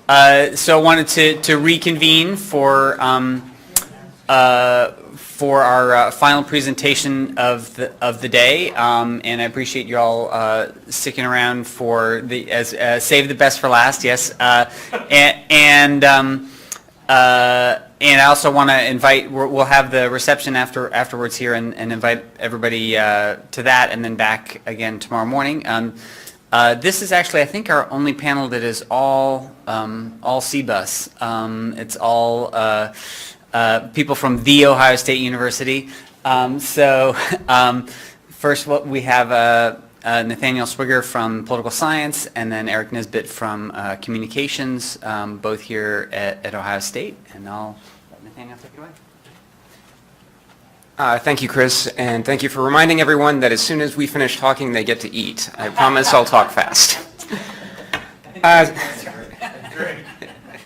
So I wanted to reconvene for our final presentation of the day, and I appreciate you all sticking around for the save the best for last. Yes, and I also want to invite. We'll have the reception afterwards here, and invite everybody to that, and then back again tomorrow morning. This is actually, I think, our only panel that is all CBUS. It's all people from The Ohio State University. First we have Nathaniel Swigger from Political Science, and then Eric Nisbet from Communications, both here at Ohio State. And I'll let Nathaniel take it away. Thank you, Chris, and thank you for reminding everyone that as soon as we finish talking, they get to eat. I promise I'll talk fast.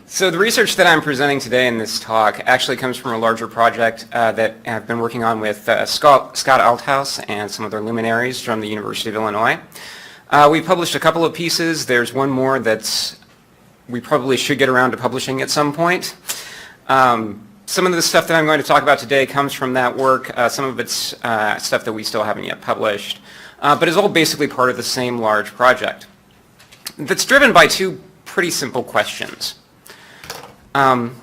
So the research that I'm presenting today in this talk actually comes from a larger project that I've been working on with Scott Althouse and some other luminaries from the University of Illinois. We published a couple of pieces. There's one more that's we probably should get around to publishing at some point. Some of the stuff that I'm going to talk about today comes from that work. Some of it's stuff that we still haven't yet published, but is all basically part of the same large project that's driven by two pretty simple questions, and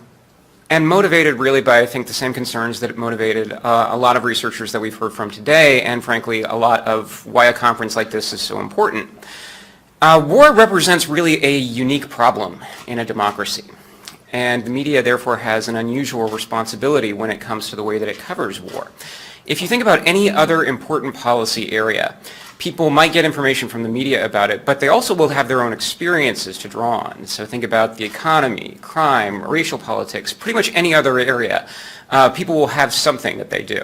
motivated really by, I think, the same concerns that motivated a lot of researchers that we've heard from today, and frankly, a lot of why a conference like this is so important. War represents really a unique problem in a democracy. And the media, therefore, has an unusual responsibility when it comes to the way that it covers war. If you think about any other important policy area, people might get information from the media about it, but they also will have their own experiences to draw on. So think about the economy, crime, racial politics, pretty much any other area. People will have something that they do.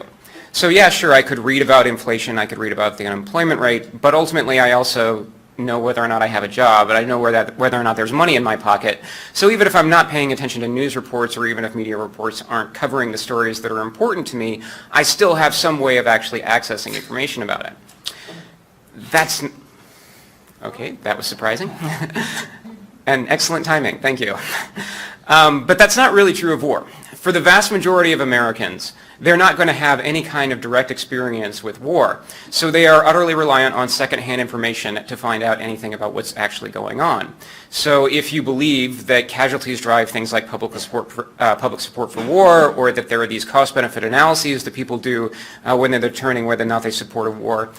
So yeah, sure, I could read about inflation, I could read about the unemployment rate, but ultimately I also know whether or not I have a job, and I know whether or not there's money in my pocket. So even if I'm not paying attention to news reports, or even if media reports aren't covering the stories that are important to me, I still have some way of actually accessing information about it. That's, okay, that was surprising. And excellent timing, thank you. But that's not really true of war. For the vast majority of Americans, they're not going to have any kind of direct experience with war. So they are utterly reliant on secondhand information to find out anything about what's actually going on. So if you believe that casualties drive things like public support for war, or that there are these cost-benefit analyses that people do when they're determining whether or not they support a war,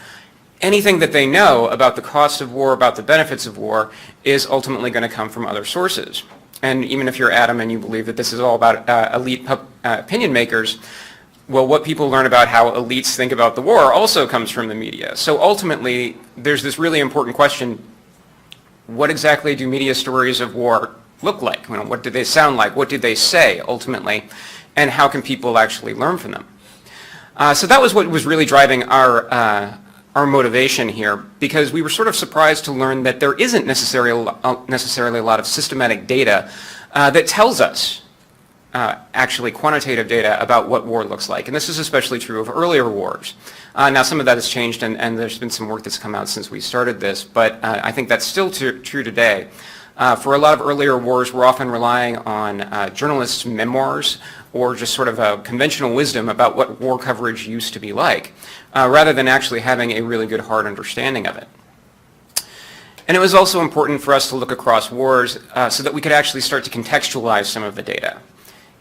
anything that they know about the cost of war, about the benefits of war, is ultimately going to come from other sources. And even if you're Adam and you believe that this is all about elite opinion makers, well, what people learn about how elites think about the war also comes from the media. So ultimately, there's this really important question: what exactly do media stories of war look like? You know, what do they sound like? What do they say ultimately? And how can people actually learn from them? So that was what was really driving our motivation here, because we were sort of surprised to learn that there isn't necessarily a lot of systematic data that tells us actually quantitative data about what war looks like. And this is especially true of earlier wars. Now some of that has changed, and there's been some work that's come out since we started this, but I think that's still true today. For a lot of earlier wars, we're often relying on journalists' memoirs, or just sort of a conventional wisdom about what war coverage used to be like, rather than actually having a really good hard understanding of it. And it was also important for us to look across wars so that we could actually start to contextualize some of the data.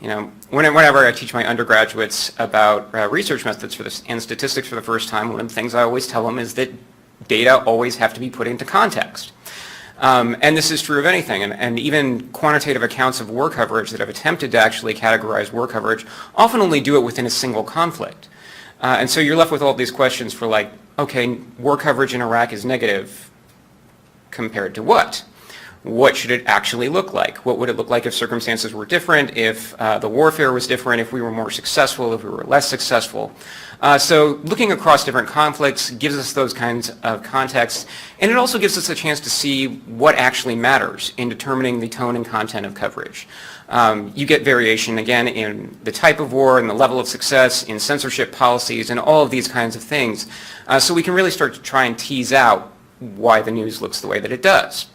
You know, whenever I teach my undergraduates about research methods and statistics for the first time, one of the things I always tell them is that data always have to be put into context. And this is true of anything, and even quantitative accounts of war coverage that have attempted to actually categorize war coverage often only do it within a single conflict. And so you're left with all these questions for, like, okay, war coverage in Iraq is negative compared to what? What should it actually look like? What would it look like if circumstances were different, if the warfare was different, if we were more successful, if we were less successful? So looking across different conflicts gives us those kinds of contexts, and it also gives us a chance to see what actually matters in determining the tone and content of coverage. You get variation, again, in the type of war and the level of success, in censorship policies, and all of these kinds of things. So we can really start to try and tease out why the news looks the way that it does.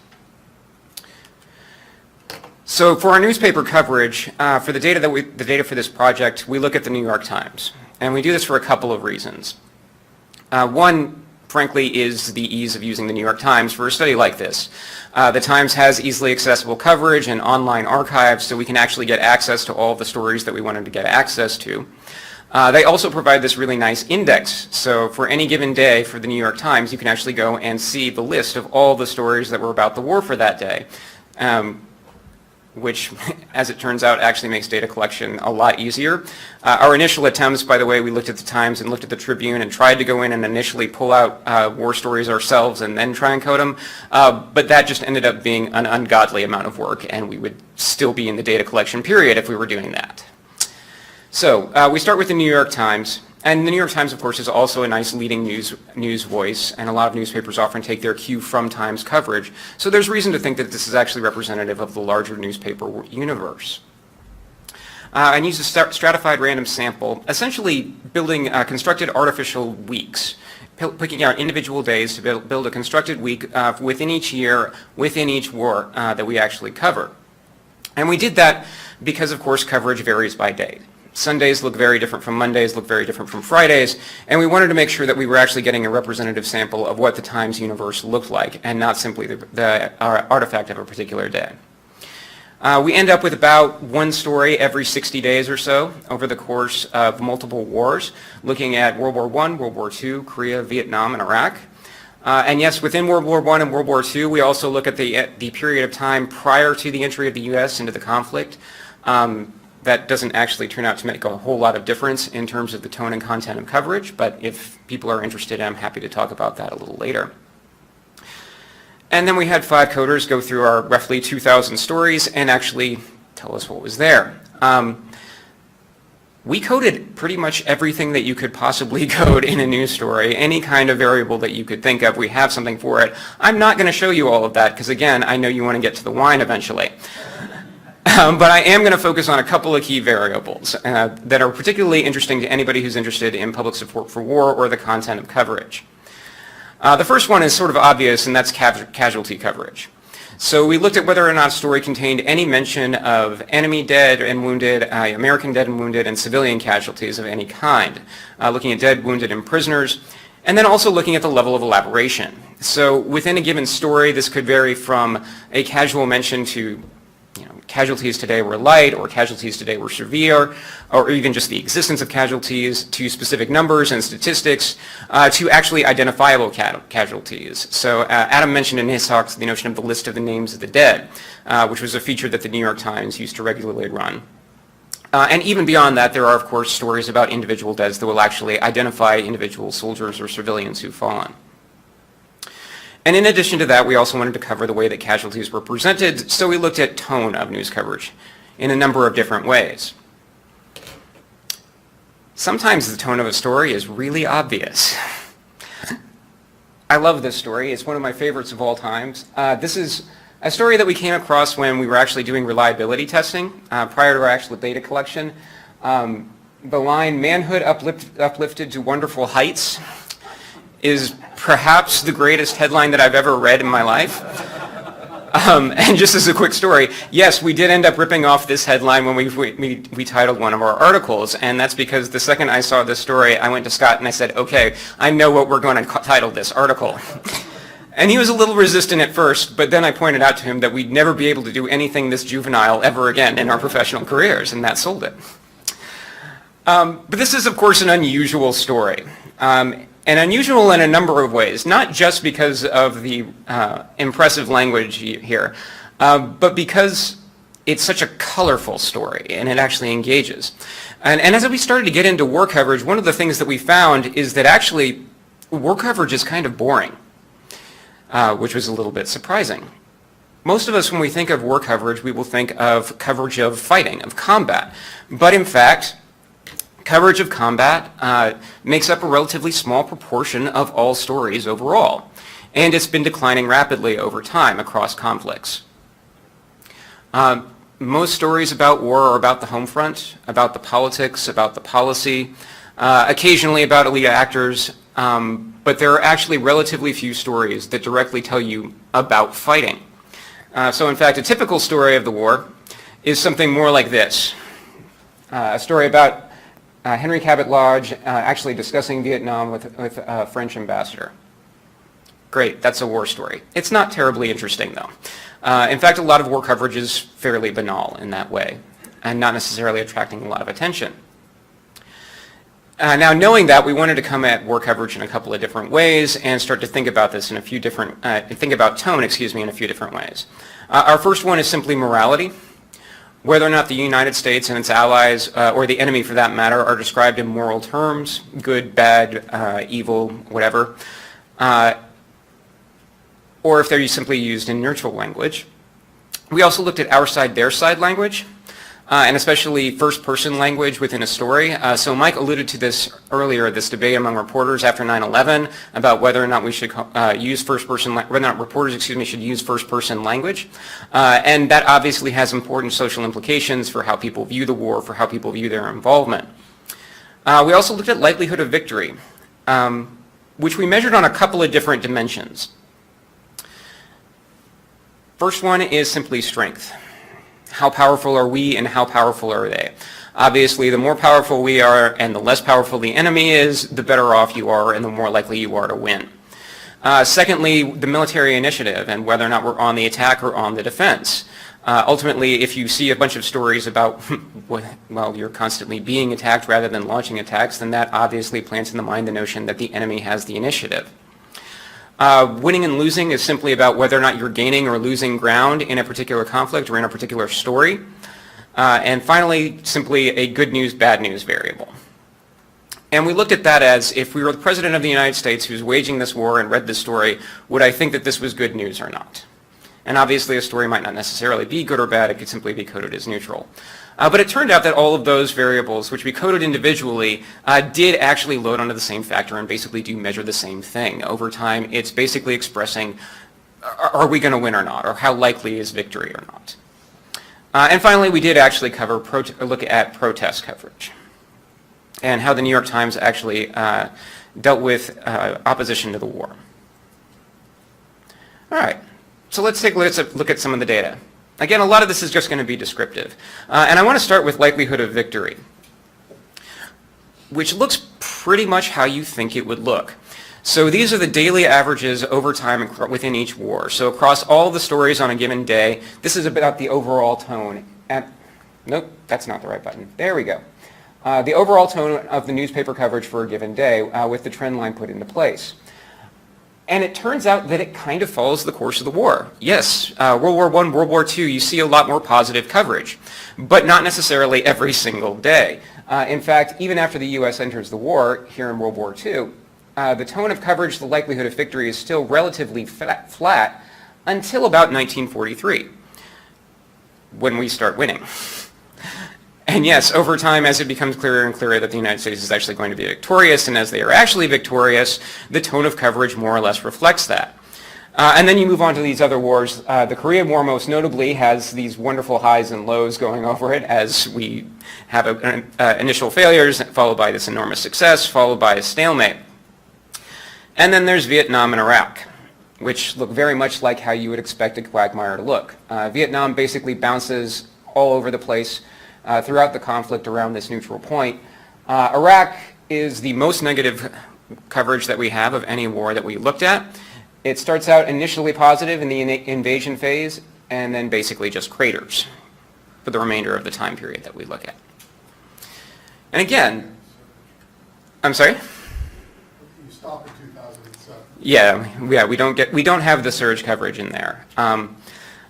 So for our newspaper coverage, for the data for this project, we look at the New York Times, and we do this for a couple of reasons. One, frankly, is the ease of using the New York Times for a study like this. The Times has easily accessible coverage and online archives, so we can actually get access to all of the stories that we wanted to get access to. They also provide this really nice index, so for any given day for the New York Times, you can actually go and see the list of all the stories that were about the war for that day. Which, as it turns out, actually makes data collection a lot easier. Our initial attempts, by the way, we looked at the Times and looked at the Tribune and tried to go in and initially pull out war stories ourselves and then try and code them, but that just ended up being an ungodly amount of work, and we would still be in the data collection period if we were doing that. So we start with the New York Times. And the New York Times, of course, is also a nice leading news voice, and a lot of newspapers often take their cue from Times coverage. So there's reason to think that this is actually representative of the larger newspaper universe. And use a stratified random sample, essentially building constructed artificial weeks, picking out individual days to build a constructed week within each year, within each war that we actually cover. And we did that because, of course, coverage varies by day. Sundays look very different from Mondays, look very different from Fridays, and we wanted to make sure that we were actually getting a representative sample of what the Times universe looked like, and not simply the artifact of a particular day. We end up with about one story every 60 days or so over the course of multiple wars, looking at World War I, World War II, Korea, Vietnam, and Iraq. And yes, within World War I and World War II, we also look at the period of time prior to the entry of the U.S. into the conflict. That doesn't actually turn out to make a whole lot of difference in terms of the tone and content of coverage, but if people are interested, I'm happy to talk about that a little later. And then we had 5 coders go through our roughly 2,000 stories and actually tell us what was there. We coded pretty much everything that you could possibly code in a news story, any kind of variable that you could think of, we have something for it. I'm not going to show you all of that because, again, I know you want to get to the wine eventually. But I am going to focus on a couple of key variables that are particularly interesting to anybody who's interested in public support for war or the content of coverage. The first one is sort of obvious, and that's casualty coverage. So we looked at whether or not a story contained any mention of enemy dead and wounded, American dead and wounded, and civilian casualties of any kind, looking at dead, wounded, and prisoners, and then also looking at the level of elaboration. So within a given story, this could vary from a casual mention to casualties today were light, or casualties today were severe, or even just the existence of casualties, to specific numbers and statistics, to actually identifiable casualties. So Adam mentioned in his talks the notion of the list of the names of the dead, which was a feature that the New York Times used to regularly run. And even beyond that, there are, of course, stories about individual deaths that will actually identify individual soldiers or civilians who've fallen. And in addition to that, we also wanted to cover the way that casualties were presented, so we looked at tone of news coverage in a number of different ways. Sometimes the tone of a story is really obvious. I love this story. It's one of my favorites of all times. This is a story that we came across when we were actually doing reliability testing prior to our actual data collection. The line, "Manhood uplifted to wonderful heights," is perhaps the greatest headline that I've ever read in my life. And just as a quick story, yes, we did end up ripping off this headline when we titled one of our articles, and that's because the second I saw this story, I went to Scott and I said, okay, I know what we're going to title this article. And he was a little resistant at first, but then I pointed out to him that we'd never be able to do anything this juvenile ever again in our professional careers, and that sold it. But this is, of course, an unusual story. And unusual in a number of ways, not just because of the impressive language here, but because it's such a colorful story and it actually engages. And as we started to get into war coverage, one of the things that we found is that actually war coverage is kind of boring, which was a little bit surprising. Most of us, when we think of war coverage, we will think of coverage of fighting, of combat. But in fact, coverage of combat makes up a relatively small proportion of all stories overall, and it's been declining rapidly over time across conflicts. Most stories about war are about the home front, about the politics, about the policy, occasionally about elite actors, but there are actually relatively few stories that directly tell you about fighting. So in fact, a typical story of the war is something more like this. A story about Henry Cabot Lodge actually discussing Vietnam with a French ambassador. Great, that's a war story. It's not terribly interesting, though. In fact, a lot of war coverage is fairly banal in that way, and not necessarily attracting a lot of attention. Now, knowing that, we wanted to come at war coverage in a couple of different ways and start to think about this in a few different, think about tone, in a few different ways. Our first one is simply morality. Whether or not the United States and its allies, or the enemy for that matter, are described in moral terms, good, bad, evil, whatever, or if they're simply used in neutral language. We also looked at our side, their side language, and especially first-person language within a story. So Mike alluded to this earlier, this debate among reporters after 9/11 about whether or not we should use first-person, whether or not reporters, should use first-person language. And that obviously has important social implications for how people view the war, for how people view their involvement. We also looked at likelihood of victory, which we measured on a couple of different dimensions. First one is simply strength. How powerful are we and how powerful are they? Obviously, the more powerful we are and the less powerful the enemy is, the better off you are and the more likely you are to win. Secondly, the military initiative and whether or not we're on the attack or on the defense. Ultimately, if you see a bunch of stories about, well, you're constantly being attacked rather than launching attacks, then that obviously plants in the mind the notion that the enemy has the initiative. Winning and losing is simply about whether or not you're gaining or losing ground in a particular conflict or in a particular story. And finally, simply a good news, bad news variable. And we looked at that as if we were the President of the United States who's waging this war and read this story, would I think that this was good news or not? And obviously a story might not necessarily be good or bad, it could simply be coded as neutral. But it turned out that all of those variables, which we coded individually, did actually load onto the same factor and basically do measure the same thing. Over time, it's basically expressing, are we going to win or not, or how likely is victory or not. And finally, we did actually look at protest coverage and how the New York Times actually dealt with opposition to the war. All right, so let's take a look at some of the data. Again, a lot of this is just going to be descriptive. And I want to start with likelihood of victory, which looks pretty much how you think it would look. So these are the daily averages over time within each war. So across all the stories on a given day, this is about the overall tone. Nope, that's not the right button. There we go. The overall tone of the newspaper coverage for a given day with the trend line put into place. And it turns out that it kind of follows the course of the war. Yes, World War I, World War II, you see a lot more positive coverage, but not necessarily every single day. In fact, even after the U.S. enters the war here in World War II, the tone of coverage, the likelihood of victory is still relatively flat until about 1943, when we start winning. And yes, over time, as it becomes clearer and clearer that the United States is actually going to be victorious, and as they are actually victorious, the tone of coverage more or less reflects that. And then you move on to these other wars. The Korean War, most notably, has these wonderful highs and lows going over it as we have initial failures, followed by this enormous success, followed by a stalemate. And then there's Vietnam and Iraq, which look very much like how you would expect a quagmire to look. Vietnam basically bounces all over the place throughout the conflict around this neutral point. Iraq is the most negative coverage that we have of any war that we looked at. It starts out initially positive in the invasion phase and then basically just craters for the remainder of the time period that we look at. And again, I'm sorry? You stop in 2007. Yeah, we don't have the surge coverage in there.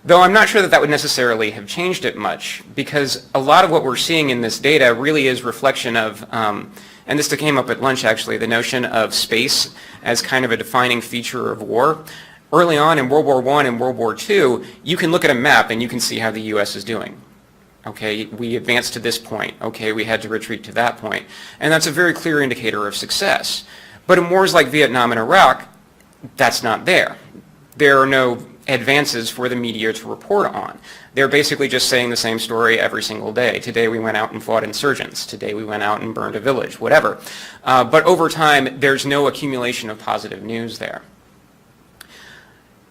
Though I'm not sure that would necessarily have changed it much, because a lot of what we're seeing in this data really is reflection of, and this came up at lunch actually, the notion of space as kind of a defining feature of war. Early on in World War I and World War II, you can look at a map and you can see how the U.S. is doing. Okay, we advanced to this point. Okay, we had to retreat to that point. And that's a very clear indicator of success. But in wars like Vietnam and Iraq, that's not there. There are no advances for the media to report on. They're basically just saying the same story every single day. Today we went out and fought insurgents. Today we went out and burned a village, whatever. But over time, there's no accumulation of positive news there.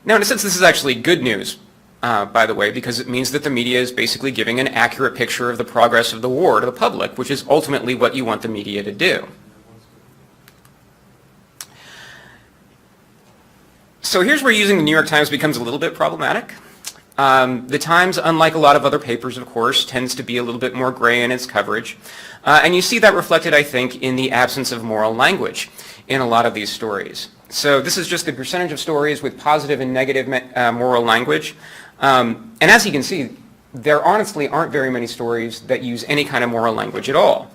Now, in a sense, this is actually good news, by the way, because it means that the media is basically giving an accurate picture of the progress of the war to the public, which is ultimately what you want the media to do. So here's where using the New York Times becomes a little bit problematic. The Times, unlike a lot of other papers, of course, tends to be a little bit more gray in its coverage. And you see that reflected, I think, in the absence of moral language in a lot of these stories. So this is just the percentage of stories with positive and negative moral language. And as you can see, there honestly aren't very many stories that use any kind of moral language at all.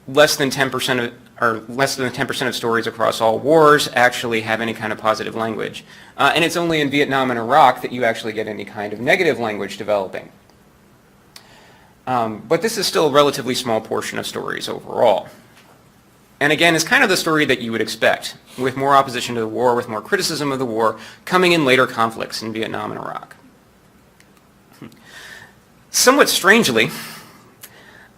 Less than 10% of stories across all wars actually have any kind of positive language. And it's only in Vietnam and Iraq that you actually get any kind of negative language developing. But this is still a relatively small portion of stories overall. And again, it's kind of the story that you would expect, with more opposition to the war, with more criticism of the war, coming in later conflicts in Vietnam and Iraq. Somewhat strangely,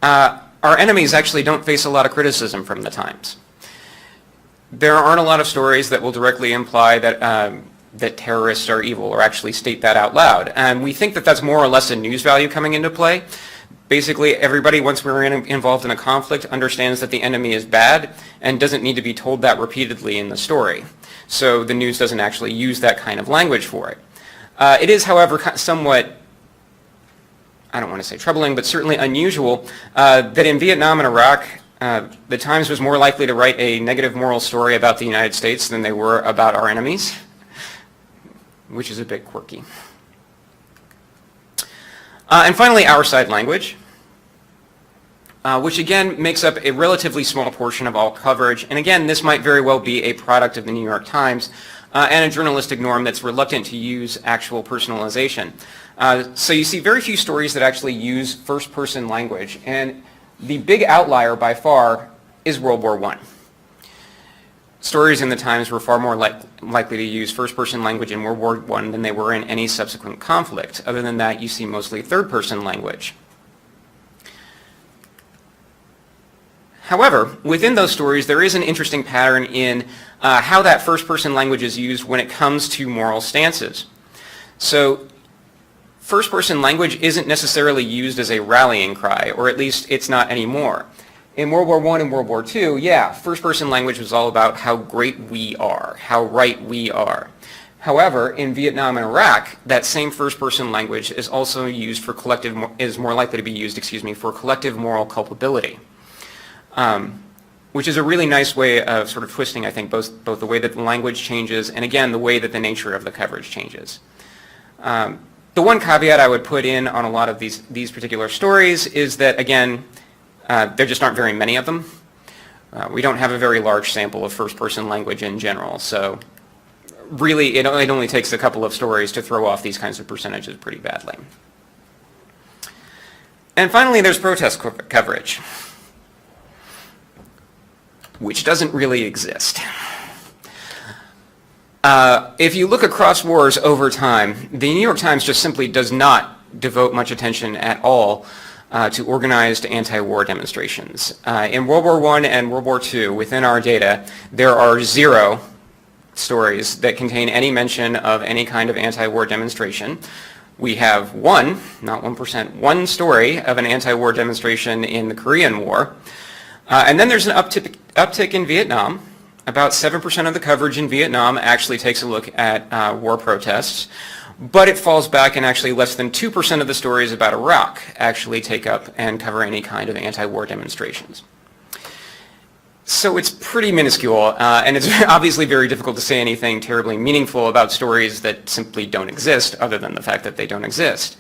our enemies actually don't face a lot of criticism from the Times. There aren't a lot of stories that will directly imply that, that terrorists are evil or actually state that out loud. And we think that that's more or less a news value coming into play. Basically, everybody, once we're involved in a conflict, understands that the enemy is bad and doesn't need to be told that repeatedly in the story. So the news doesn't actually use that kind of language for it. It is, however, somewhat, I don't want to say troubling, but certainly unusual, that in Vietnam and Iraq, the Times was more likely to write a negative moral story about the United States than they were about our enemies, which is a bit quirky. And finally, our side language, which again makes up a relatively small portion of all coverage. And again, this might very well be a product of the New York Times and a journalistic norm that's reluctant to use actual personalization. So you see very few stories that actually use first-person language. And the big outlier by far is World War I. Stories in the Times were far more likely to use first-person language in World War I than they were in any subsequent conflict. Other than that, you see mostly third-person language. However, within those stories, there is an interesting pattern in how that first-person language is used when it comes to moral stances. So, first-person language isn't necessarily used as a rallying cry, or at least it's not anymore. In World War I and World War II, yeah, first-person language was all about how great we are, how right we are. However, in Vietnam and Iraq, that same first-person language is also used for is more likely to be used, for collective moral culpability, which is a really nice way of sort of twisting, I think, both the way that the language changes and, again, the way that the nature of the coverage changes. The one caveat I would put in on a lot of these particular stories is that, again, there just aren't very many of them. We don't have a very large sample of first-person language in general, so really it only takes a couple of stories to throw off these kinds of percentages pretty badly. And finally, there's protest coverage, which doesn't really exist. If you look across wars over time, the New York Times just simply does not devote much attention at all to organized anti-war demonstrations. In World War I and World War II, within our data, there are 0 stories that contain any mention of any kind of anti-war demonstration. We have one, not 1%, one story of an anti-war demonstration in the Korean War. And then there's an uptick in Vietnam. About 7% of the coverage in Vietnam actually takes a look at war protests. But it falls back, and actually less than 2% of the stories about Iraq actually take up and cover any kind of anti-war demonstrations. So it's pretty minuscule, and it's obviously very difficult to say anything terribly meaningful about stories that simply don't exist, other than the fact that they don't exist.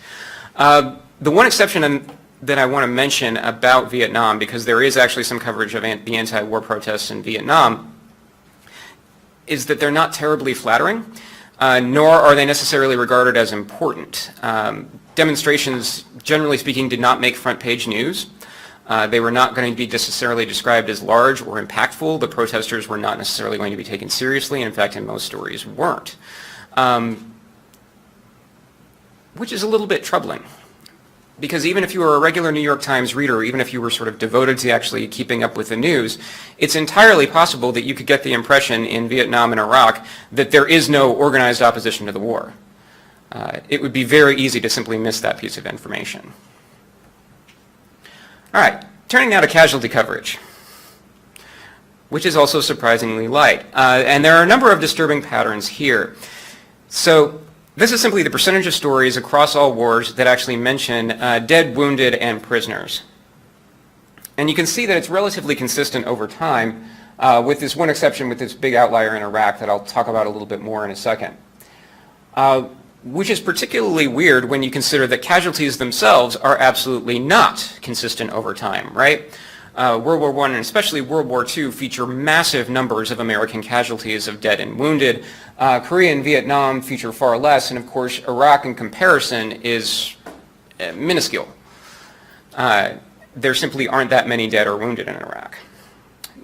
The one exception that I want to mention about Vietnam, because there is actually some coverage of the anti-war protests in Vietnam, is that they're not terribly flattering. Nor are they necessarily regarded as important. Demonstrations, generally speaking, did not make front-page news. They were not going to be necessarily described as large or impactful. The protesters were not necessarily going to be taken seriously. In fact, in most stories, weren't. Which is a little bit troubling. Because even if you were a regular New York Times reader, even if you were sort of devoted to actually keeping up with the news, it's entirely possible that you could get the impression in Vietnam and Iraq that there is no organized opposition to the war. It would be very easy to simply miss that piece of information. All right, turning now to casualty coverage, which is also surprisingly light. And there are a number of disturbing patterns here. So this is simply the percentage of stories across all wars that actually mention dead, wounded, and prisoners. And you can see that it's relatively consistent over time, with this one exception, with this big outlier in Iraq that I'll talk about a little bit more in a second. Which is particularly weird when you consider that casualties themselves are absolutely not consistent over time, right? World War I and especially World War II feature massive numbers of American casualties of dead and wounded. Korea and Vietnam feature far less, and of course Iraq in comparison is minuscule. There simply aren't that many dead or wounded in Iraq.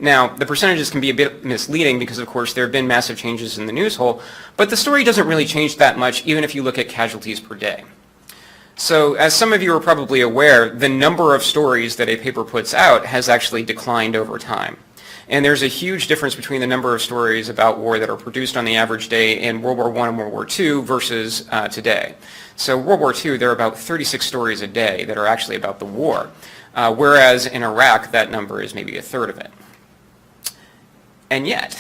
Now, the percentages can be a bit misleading because, of course, there have been massive changes in the news hole, but the story doesn't really change that much even if you look at casualties per day. So, as some of you are probably aware, the number of stories that a paper puts out has actually declined over time. And there's a huge difference between the number of stories about war that are produced on the average day in World War I and World War II versus today. So World War II, there are about 36 stories a day that are actually about the war, whereas in Iraq, that number is maybe a third of it. And yet,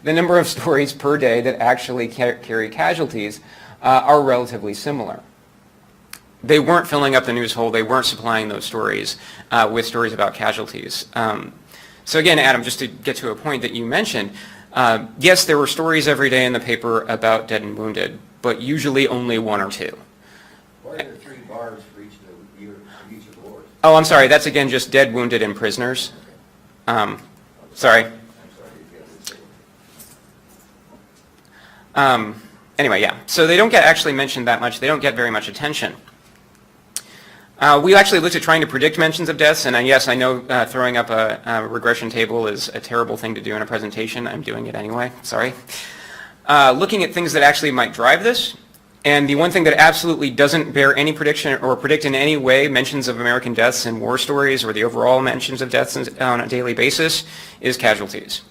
the number of stories per day that actually carry casualties are relatively similar. They weren't filling up the news hole. They weren't supplying those stories with stories about casualties. So again, Adam, just to get to a point that you mentioned, yes, there were stories every day in the paper about dead and wounded, but usually only one or two. Why are there 3 bars for each of the wars? Oh, I'm sorry. That's again just dead, wounded, and prisoners. Sorry. Anyway, yeah. So they don't get actually mentioned that much. They don't get very much attention. We actually looked at trying to predict mentions of deaths, and yes, I know throwing up a regression table is a terrible thing to do in a presentation. I'm doing it anyway. Sorry. Looking at things that actually might drive this, and the one thing that absolutely doesn't bear any prediction or predict in any way mentions of American deaths in war stories or the overall mentions of deaths on a daily basis is casualties.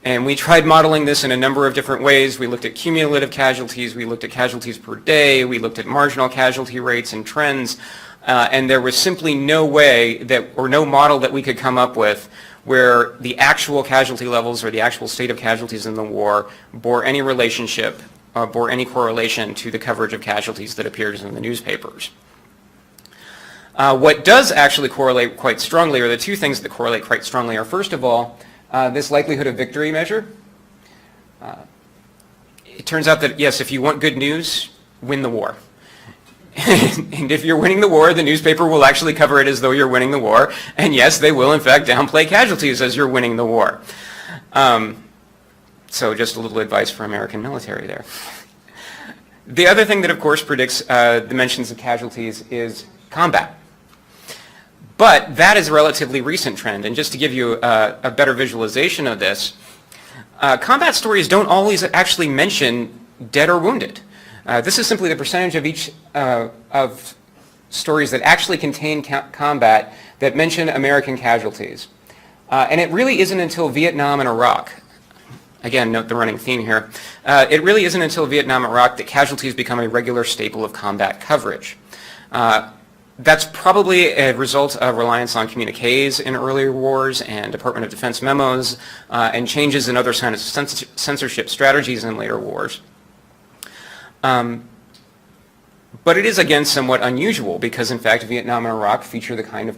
And we tried modeling this in a number of different ways. We looked at cumulative casualties, we looked at casualties per day, we looked at marginal casualty rates and trends, and there was simply no way that, or no model that we could come up with where the actual casualty levels or the actual state of casualties in the war bore any relationship, bore any correlation to the coverage of casualties that appears in the newspapers. What does actually correlate quite strongly, or the two things that correlate quite strongly are, first of all, this likelihood of victory measure. It turns out that, yes, if you want good news, win the war. And if you're winning the war, the newspaper will actually cover it as though you're winning the war. And yes, they will in fact downplay casualties as you're winning the war. So just a little advice for American military there. The other thing that of course predicts the mentions of casualties is combat. But that is a relatively recent trend, and just to give you a better visualization of this, combat stories don't always actually mention dead or wounded. This is simply the percentage of each of stories that actually contain combat that mention American casualties. And it really isn't until Vietnam and Iraq, again, note the running theme here, it really isn't until Vietnam and Iraq that casualties become a regular staple of combat coverage. That's probably a result of reliance on communiques in earlier wars and Department of Defense memos and changes in other kinds of censorship strategies in later wars. But it is again somewhat unusual because in fact Vietnam and Iraq feature the kind of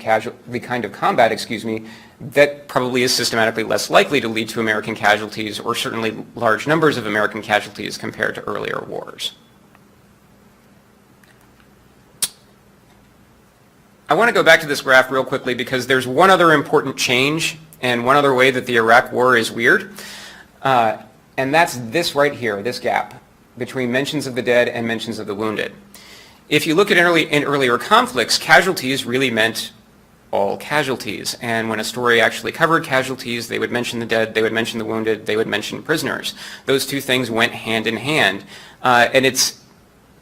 combat, that probably is systematically less likely to lead to American casualties, or certainly large numbers of American casualties compared to earlier wars. I want to go back to this graph real quickly because there's one other important change and one other way that the Iraq War is weird, and that's this right here, this gap between mentions of the dead and mentions of the wounded. If you look at earlier conflicts, casualties really meant all casualties, and when a story actually covered casualties, they would mention the dead, they would mention the wounded, they would mention prisoners. Those two things went hand in hand, and it's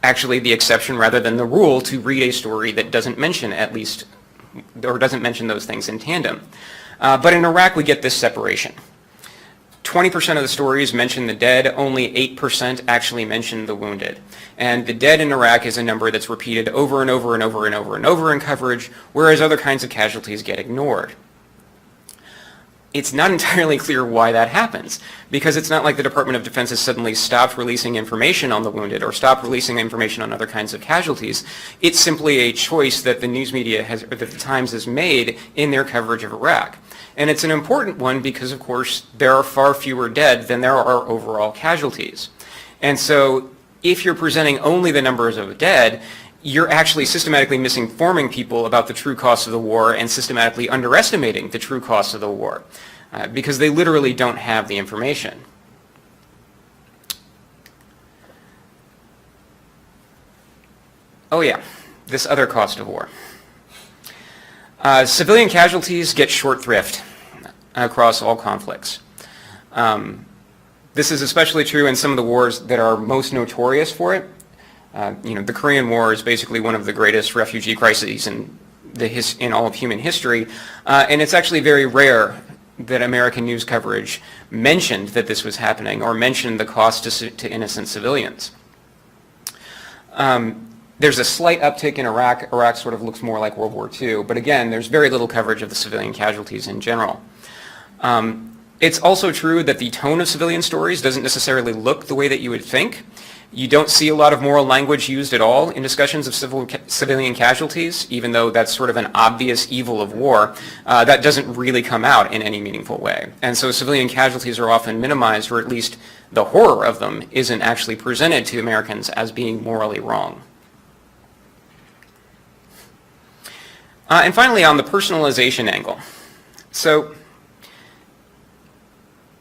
actually the exception rather than the rule to read a story that doesn't mention or doesn't mention those things in tandem. But in Iraq we get this separation. 20% of the stories mention the dead, only 8% actually mention the wounded. And the dead in Iraq is a number that's repeated over and over and over and over and over in coverage, whereas other kinds of casualties get ignored. It's not entirely clear why that happens, because it's not like the Department of Defense has suddenly stopped releasing information on the wounded or stopped releasing information on other kinds of casualties. It's simply a choice that the news media has, or that the Times has made in their coverage of Iraq. And it's an important one because, of course, there are far fewer dead than there are overall casualties. And so if you're presenting only the numbers of dead, you're actually systematically misinforming people about the true cost of the war and systematically underestimating the true cost of the war because they literally don't have the information. Oh yeah, this other cost of war. Civilian casualties get short thrift across all conflicts. This is especially true in some of the wars that are most notorious for it. The Korean War is basically one of the greatest refugee crises in all of human history, and it's actually very rare that American news coverage mentioned that this was happening or mentioned the cost to innocent civilians. There's a slight uptick in Iraq. Iraq sort of looks more like World War II, but again, there's very little coverage of the civilian casualties in general. It's also true that the tone of civilian stories doesn't necessarily look the way that you would think. You don't see a lot of moral language used at all in discussions of civilian casualties, even though that's sort of an obvious evil of war. That doesn't really come out in any meaningful way. And so civilian casualties are often minimized, or at least the horror of them isn't actually presented to Americans as being morally wrong. And finally, on the personalization angle. So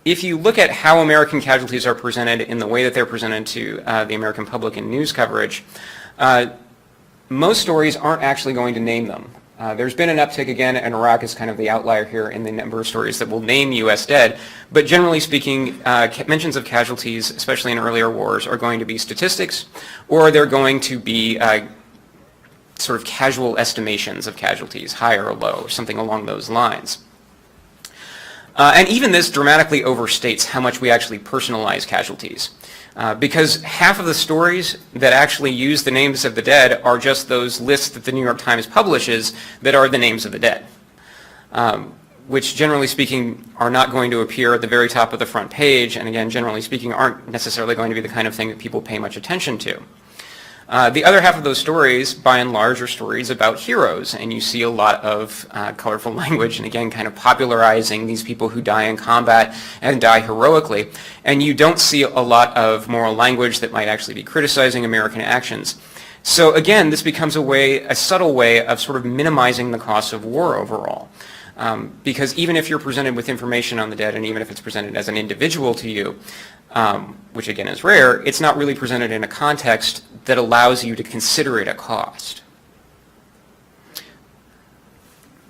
if you look at how American casualties are presented in the way that they're presented to the American public in news coverage, most stories aren't actually going to name them. There's been an uptick again, and Iraq is kind of the outlier here in the number of stories that will name U.S. dead. But generally speaking, mentions of casualties, especially in earlier wars, are going to be statistics, or they're going to be sort of casual estimations of casualties, high or low, or something along those lines. And even this dramatically overstates how much we actually personalize casualties. Because half of the stories that actually use the names of the dead are just those lists that the New York Times publishes that are the names of the dead, which generally speaking are not going to appear at the very top of the front page, and again, generally speaking, aren't necessarily going to be the kind of thing that people pay much attention to. The other half of those stories, by and large, are stories about heroes, and you see a lot of colorful language, and again, kind of popularizing these people who die in combat and die heroically. And you don't see a lot of moral language that might actually be criticizing American actions. So again, this becomes a subtle way of sort of minimizing the cost of war overall. Because even if you're presented with information on the dead, and even if it's presented as an individual to you, which again is rare, it's not really presented in a context that allows you to consider it a cost.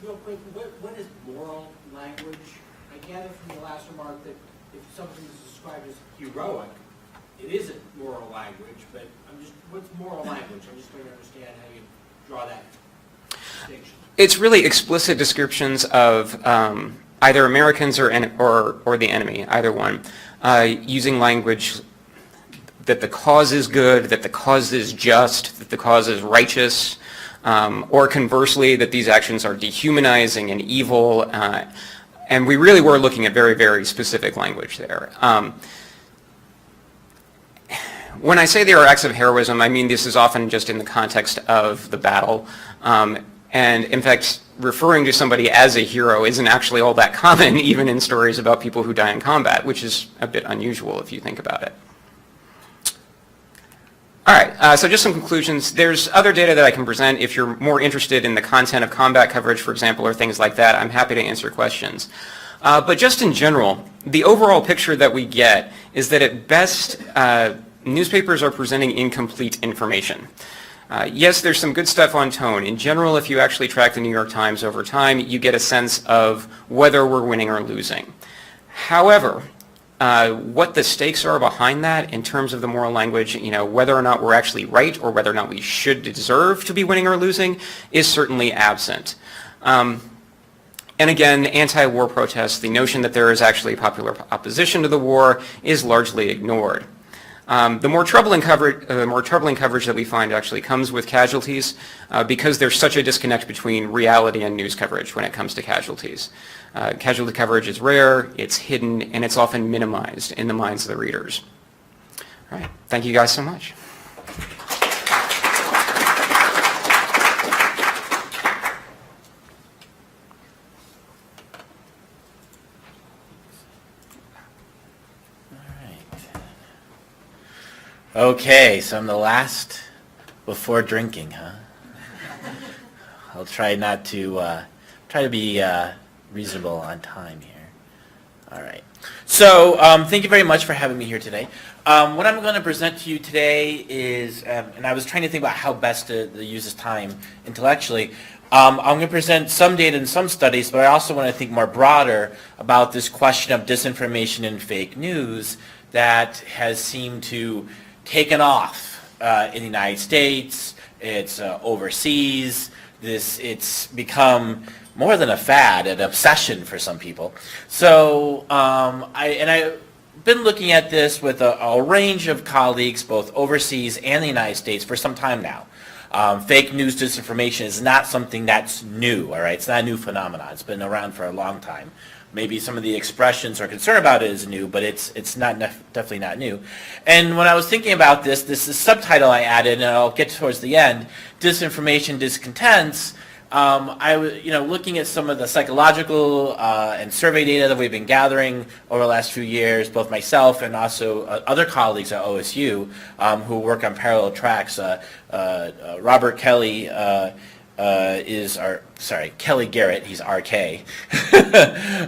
Real quick, what is moral language? I gather from the last remark that if something is described as heroic, it isn't moral language, but what's moral language? I'm just trying to understand how you draw that distinction. It's really explicit descriptions of either Americans or the enemy, either one, using language that the cause is good, that the cause is just, that the cause is righteous, or conversely, that these actions are dehumanizing and evil. And we really were looking at very, very specific language there. When I say they are acts of heroism, I mean this is often just in the context of the battle. And in fact, referring to somebody as a hero isn't actually all that common, even in stories about people who die in combat, which is a bit unusual if you think about it. All right, so just some conclusions. There's other data that I can present if you're more interested in the content of combat coverage, for example, or things like that. I'm happy to answer questions. But just in general, the overall picture that we get is that at best, newspapers are presenting incomplete information. Yes, there's some good stuff on tone. In general, if you actually track the New York Times over time, you get a sense of whether we're winning or losing. However, what the stakes are behind that in terms of the moral language, whether or not we're actually right or whether or not we should deserve to be winning or losing is certainly absent. And again, anti-war protests, the notion that there is actually popular opposition to the war is largely ignored. The more troubling coverage that we find actually comes with casualties because there's such a disconnect between reality and news coverage when it comes to casualties. Casualty coverage is rare, it's hidden, and it's often minimized in the minds of the readers. All right, thank you guys so much. Okay, so I'm the last before drinking, huh? I'll try not to, try to be reasonable on time here. All right. So thank you very much for having me here today. What I'm going to present to you today is, and I was trying to think about how best to use this time intellectually. I'm going to present some data and some studies, but I also want to think more broader about this question of disinformation and fake news that has seemed to taken off in the United States. It's overseas. It's become more than a fad, an obsession for some people. So I've been looking at this with a range of colleagues, both overseas and the United States, for some time now. Fake news disinformation is not something that's new, all right? It's not a new phenomenon. It's been around for a long time. Maybe some of the expressions or concern about it is new, but it's not definitely not new. And when I was thinking about this is the subtitle I added, and I'll get towards the end, Disinformation Discontents. I was, looking at some of the psychological and survey data that we've been gathering over the last few years, both myself and also other colleagues at OSU who work on parallel tracks. Robert Kelly Kelly Garrett, he's RK.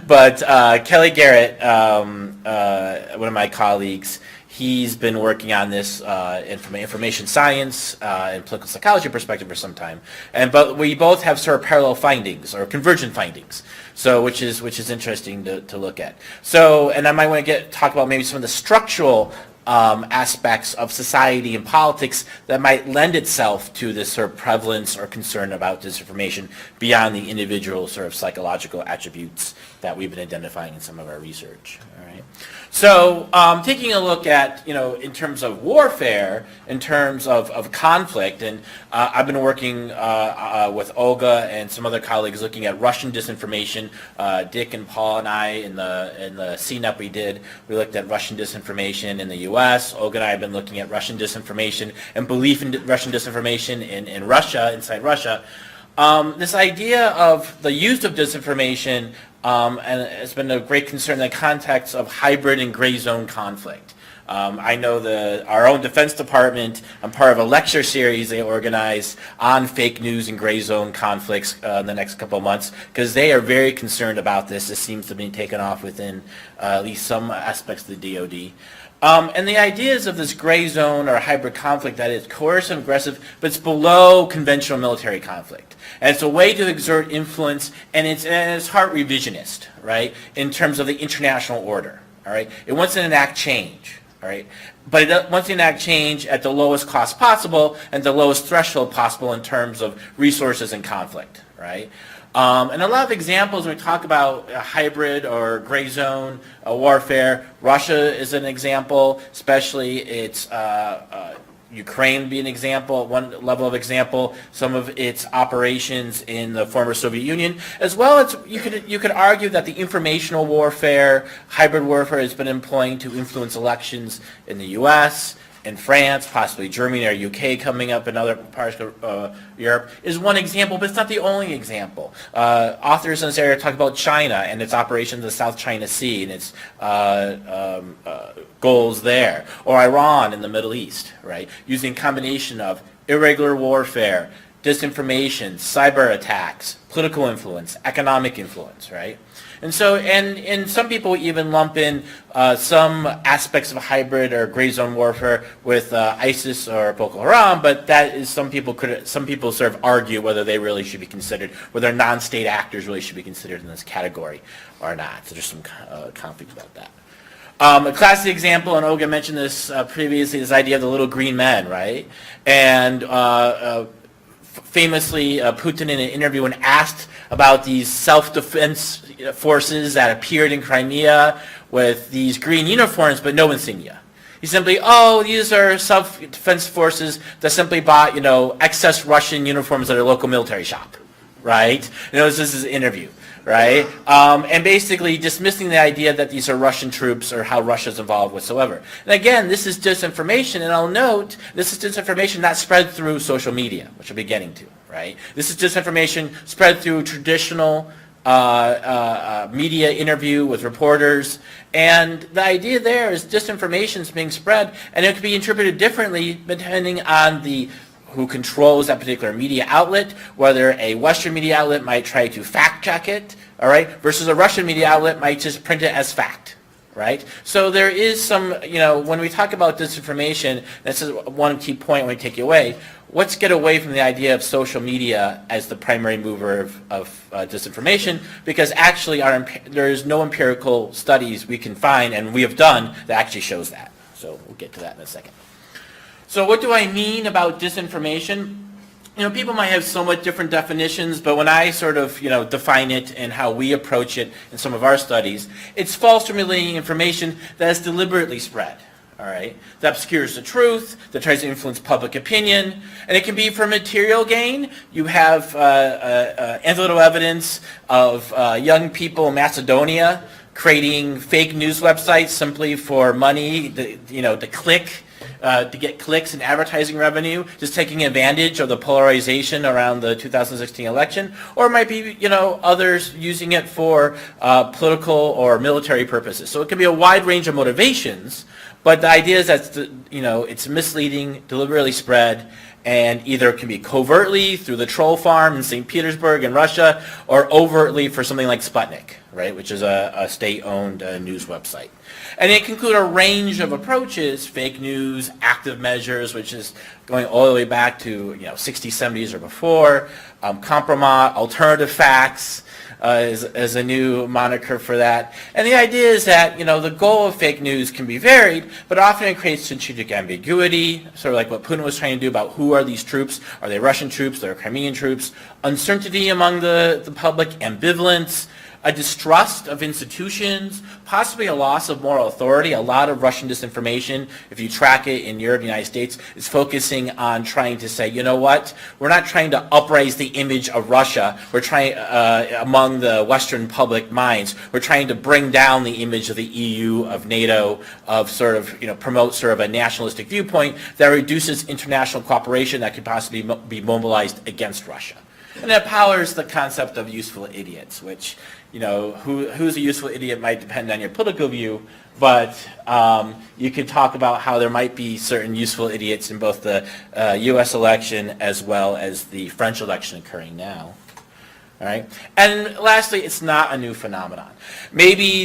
But Kelly Garrett, one of my colleagues, he's been working on this information science and political psychology perspective for some time. But we both have sort of parallel findings or convergent findings. So which is interesting to look at. So, and I might want to talk about maybe some of the structural aspects of society and politics that might lend itself to this sort of prevalence or concern about disinformation beyond the individual sort of psychological attributes that we've been identifying in some of our research. All right. So taking a look at, in terms of warfare, in terms of conflict, and I've been working with Olga and some other colleagues looking at Russian disinformation. Dick and Paul and I, in the CNEP we looked at Russian disinformation in the U.S. Olga and I have been looking at Russian disinformation and belief in Russian disinformation in Russia, inside Russia. This idea of the use of disinformation and it's been a great concern in the context of hybrid and gray zone conflict. I know our own Defense Department, I'm part of a lecture series they organize on fake news and gray zone conflicts in the next couple of months because they are very concerned about this. This seems to be taken off within at least some aspects of the DoD. And the ideas of this gray zone or hybrid conflict that is coercive, aggressive, but it's below conventional military conflict. And it's a way to exert influence, and it's heart revisionist, right, in terms of the international order, all right? It wants to enact change, all right? But it wants to enact change at the lowest cost possible and the lowest threshold possible in terms of resources and conflict, right? And a lot of examples when we talk about hybrid or gray zone warfare, Russia is an example, especially its Ukraine would be an example, one level of example, some of its operations in the former Soviet Union, as well as you could argue that the informational warfare, hybrid warfare has been employing to influence elections in the U.S., in France, possibly Germany or UK coming up in other parts of Europe, is one example, but it's not the only example. Authors in this area talk about China and its operations in the South China Sea and its goals there, or Iran in the Middle East, right? Using a combination of irregular warfare, disinformation, cyber attacks, political influence, economic influence, right? And so, and some people even lump in some aspects of hybrid or gray zone warfare with ISIS or Boko Haram, but that is some people sort of argue whether they really should be considered, whether non-state actors really should be considered in this category or not. So there's some conflict about that. A classic example, and Olga mentioned this previously, this idea of the little green men, right? And famously, Putin in an interview when asked about these self-defense forces that appeared in Crimea with these green uniforms, but no insignia. He simply, oh, these are self-defense forces that simply bought, excess Russian uniforms at a local military shop, right? This is an interview, right? And basically dismissing the idea that these are Russian troops or how Russia's involved whatsoever. And again, this is disinformation, and I'll note, this is disinformation not spread through social media, which I'll be getting to, right? This is disinformation spread through traditional media interview with reporters, and the idea there is disinformation is being spread, and it could be interpreted differently depending on who controls that particular media outlet, whether a Western media outlet might try to fact check it, all right, versus a Russian media outlet might just print it as fact, right? So there is some, when we talk about disinformation, this is one key point when we take you away. Let's get away from the idea of social media as the primary mover of disinformation, because actually there is no empirical studies we can find, and we have done, that actually shows that. So we'll get to that in a second. So what do I mean about disinformation? People might have somewhat different definitions, but when I sort of, define it and how we approach it in some of our studies, it's false or misleading information that is deliberately spread. All right, that obscures the truth, that tries to influence public opinion, and it can be for material gain. You have anecdotal evidence of young people in Macedonia creating fake news websites simply for money, to click, to get clicks and advertising revenue, just taking advantage of the polarization around the 2016 election, or it might be, others using it for political or military purposes. So it can be a wide range of motivations. But the idea is that, it's misleading, deliberately spread, and either it can be covertly through the troll farm in St. Petersburg in Russia, or overtly for something like Sputnik, right, which is a state-owned news website. And it can include a range of approaches: fake news, active measures, which is going all the way back to 60s, 70s or before, compromise, alternative facts, is a new moniker for that. And the idea is that, the goal of fake news can be varied, but often it creates strategic ambiguity, sort of like what Putin was trying to do about who are these troops. Are they Russian troops? Are they Crimean troops? Uncertainty among the public, ambivalence, a distrust of institutions, possibly a loss of moral authority. A lot of Russian disinformation, if you track it in Europe, United States, is focusing on trying to say, we're not trying to upraise the image of Russia. We're trying, among the Western public minds, we're trying to bring down the image of the EU, of NATO, of sort of, promote sort of a nationalistic viewpoint that reduces international cooperation that could possibly be mobilized against Russia. And that powers the concept of useful idiots, which, who's a useful idiot might depend on your political view, but you could talk about how there might be certain useful idiots in both the U.S. election as well as the French election occurring now. All right. And lastly, it's not a new phenomenon. Maybe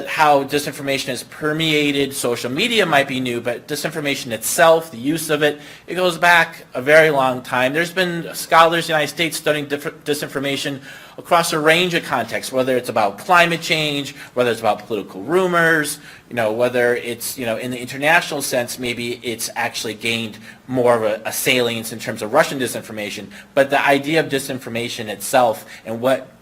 how disinformation has permeated social media might be new, but disinformation itself, the use of it, it goes back a very long time. There's been scholars in the United States studying disinformation across a range of contexts, whether it's about climate change, whether it's about political rumors, whether it's, in the international sense, maybe it's actually gained more of a salience in terms of Russian disinformation. But the idea of disinformation itself and what,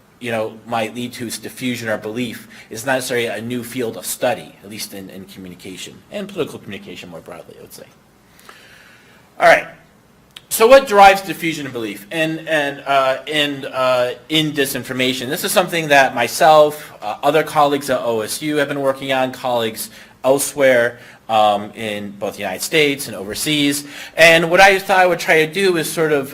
might lead to its diffusion or belief is not necessarily a new field of study, at least in communication and political communication more broadly, I would say. All right. So what drives diffusion of belief in disinformation? This is something that myself, other colleagues at OSU have been working on, colleagues elsewhere in both the United States and overseas. And what I thought I would try to do is sort of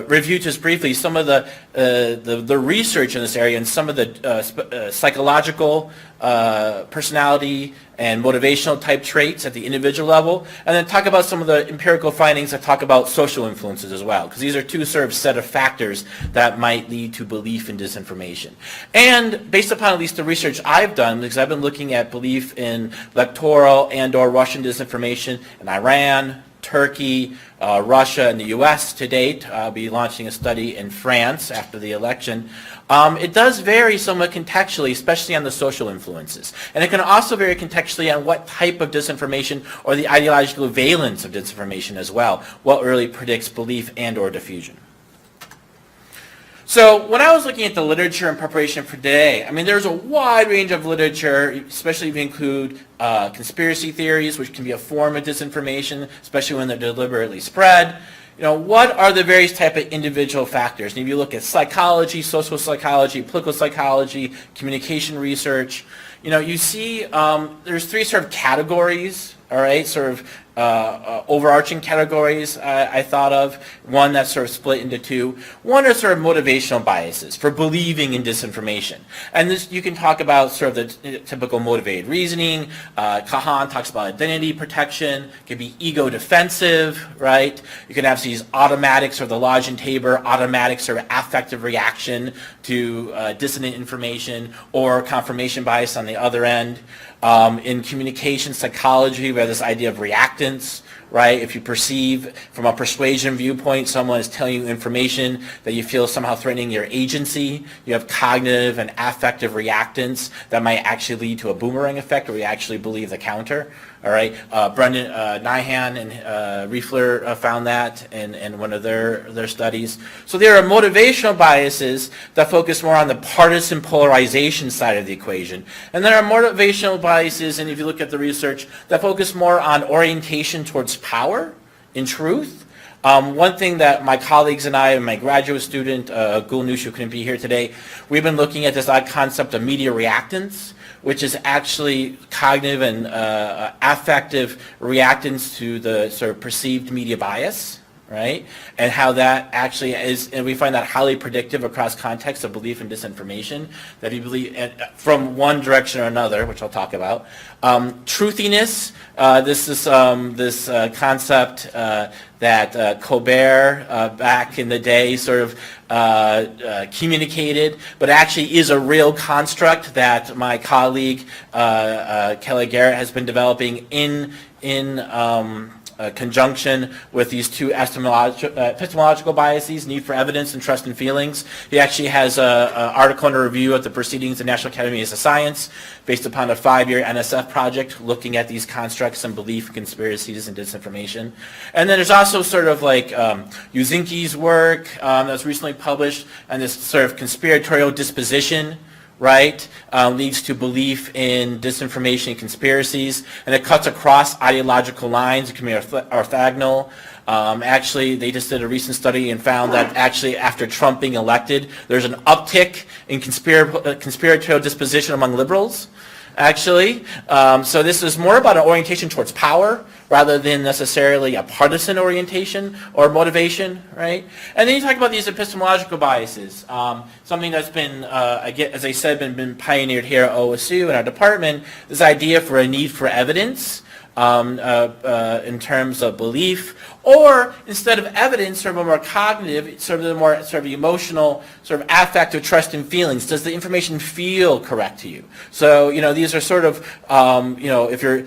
review just briefly some of the research in this area and some of the psychological personality and motivational type traits at the individual level, and then talk about some of the empirical findings that talk about social influences as well, because these are two sort of set of factors that might lead to belief in disinformation. And based upon at least the research I've done, because I've been looking at belief in electoral and or Russian disinformation in Iran, Turkey, Russia, and the U.S. to date. I'll be launching a study in France after the election. It does vary somewhat contextually, especially on the social influences. And it can also vary contextually on what type of disinformation or the ideological valence of disinformation as well, what really predicts belief and or diffusion. So when I was looking at the literature in preparation for today, I mean, there's a wide range of literature, especially if you include conspiracy theories, which can be a form of disinformation, especially when they're deliberately spread. You know, what are the various type of individual factors? And if you look at psychology, social psychology, political psychology, communication research, you know, you see there's three sort of categories, all right, sort of overarching categories I thought of. One that's sort of split into two. One are sort of motivational biases for believing in disinformation. And this, you can talk about sort of the typical motivated reasoning. Kahan talks about identity protection. It can be ego defensive, right? You can have these automatic sort of the Lodge and Tabor automatic sort of affective reaction to dissonant information, or confirmation bias on the other end. In communication psychology, we have this idea of reactance, right? If you perceive from a persuasion viewpoint someone is telling you information that you feel somehow threatening your agency, you have cognitive and affective reactance that might actually lead to a boomerang effect where you actually believe the counter. All right, Brendan Nyhan and Riefler found that in one of their studies. So there are motivational biases that focus more on the partisan polarization side of the equation. And there are motivational biases, and if you look at the research, that focus more on orientation towards power in truth. One thing that my colleagues and I and my graduate student, Gul Nush, who couldn't be here today, we've been looking at this odd concept of media reactance, which is actually cognitive and affective reactance to the sort of perceived media bias, right? And how that actually is, and we find that highly predictive across contexts of belief in disinformation, that you believe from one direction or another, which I'll talk about. Truthiness, this is this concept that Colbert back in the day sort of communicated, but actually is a real construct that my colleague Kelly Garrett has been developing in conjunction with these two epistemological biases, need for evidence and trust in feelings. He actually has an article under review at the Proceedings of the National Academy of Science based upon a 5-year NSF project looking at these constructs and belief, conspiracies, and disinformation. And then there's also sort of like Uzinki's work that was recently published, and this sort of conspiratorial disposition, right, leads to belief in disinformation and conspiracies, and it cuts across ideological lines. It can be orthogonal. Actually, they just did a recent study and found that actually after Trump being elected, there's an uptick in conspiratorial disposition among liberals, actually. So this is more about an orientation towards power rather than necessarily a partisan orientation or motivation, right? And then you talk about these epistemological biases, something that's been, as I said, been pioneered here at OSU in our department, this idea for a need for evidence in terms of belief, or instead of evidence, sort of a more cognitive, sort of a more sort of emotional, sort of affective trust and feelings. Does the information feel correct to you? So, you know, these are sort of, you know, if you're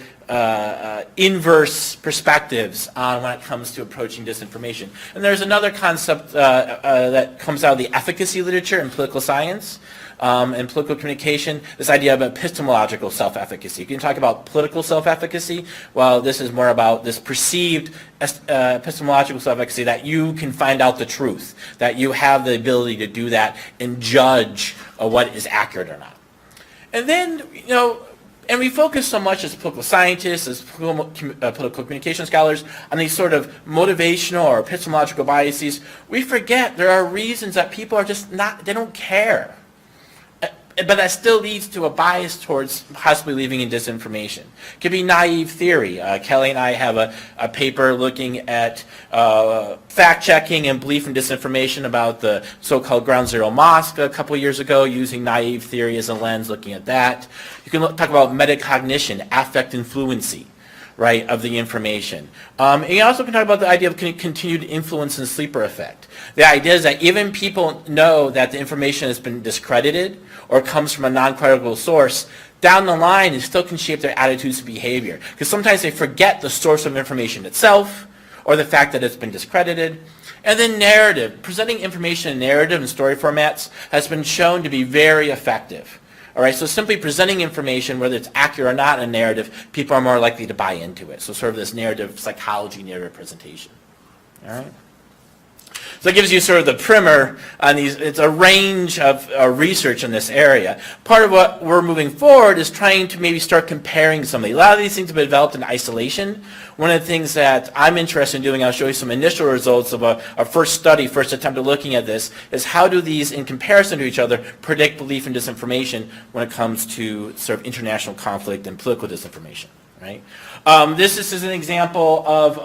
inverse perspectives on when it comes to approaching disinformation. And there's another concept that comes out of the efficacy literature in political science and political communication, this idea of epistemological self-efficacy. You can talk about political self-efficacy, while this is more about this perceived epistemological self-efficacy, that you can find out the truth, that you have the ability to do that and judge what is accurate or not. And then, you know, and we focus so much as political scientists, as political communication scholars, on these sort of motivational or epistemological biases. We forget there are reasons that people are just not, they don't care. But that still leads to a bias towards possibly believing in disinformation. It could be naive theory. Kelly and I have a paper looking at fact-checking and belief in disinformation about the so-called Ground Zero Mosque a couple years ago, using naive theory as a lens, looking at that. You can talk about metacognition, affect influency, right, of the information. And you also can talk about the idea of continued influence and sleeper effect. The idea is that even people know that the information has been discredited or comes from a non-credible source, down the line it still can shape their attitudes and behavior. Because sometimes they forget the source of information itself or the fact that it's been discredited. And then narrative. Presenting information in narrative and story formats has been shown to be very effective. All right, so simply presenting information, whether it's accurate or not in a narrative, people are more likely to buy into it. So sort of this narrative psychology, narrative presentation. All right. So it gives you sort of the primer on these. It's a range of research in this area. Part of what we're moving forward is trying to maybe start comparing some of these. A lot of these things have been developed in isolation. One of the things that I'm interested in doing, I'll show you some initial results of a first study, first attempt at looking at this, is how do these, in comparison to each other, predict belief in disinformation when it comes to sort of international conflict and political disinformation, right? This is an example of,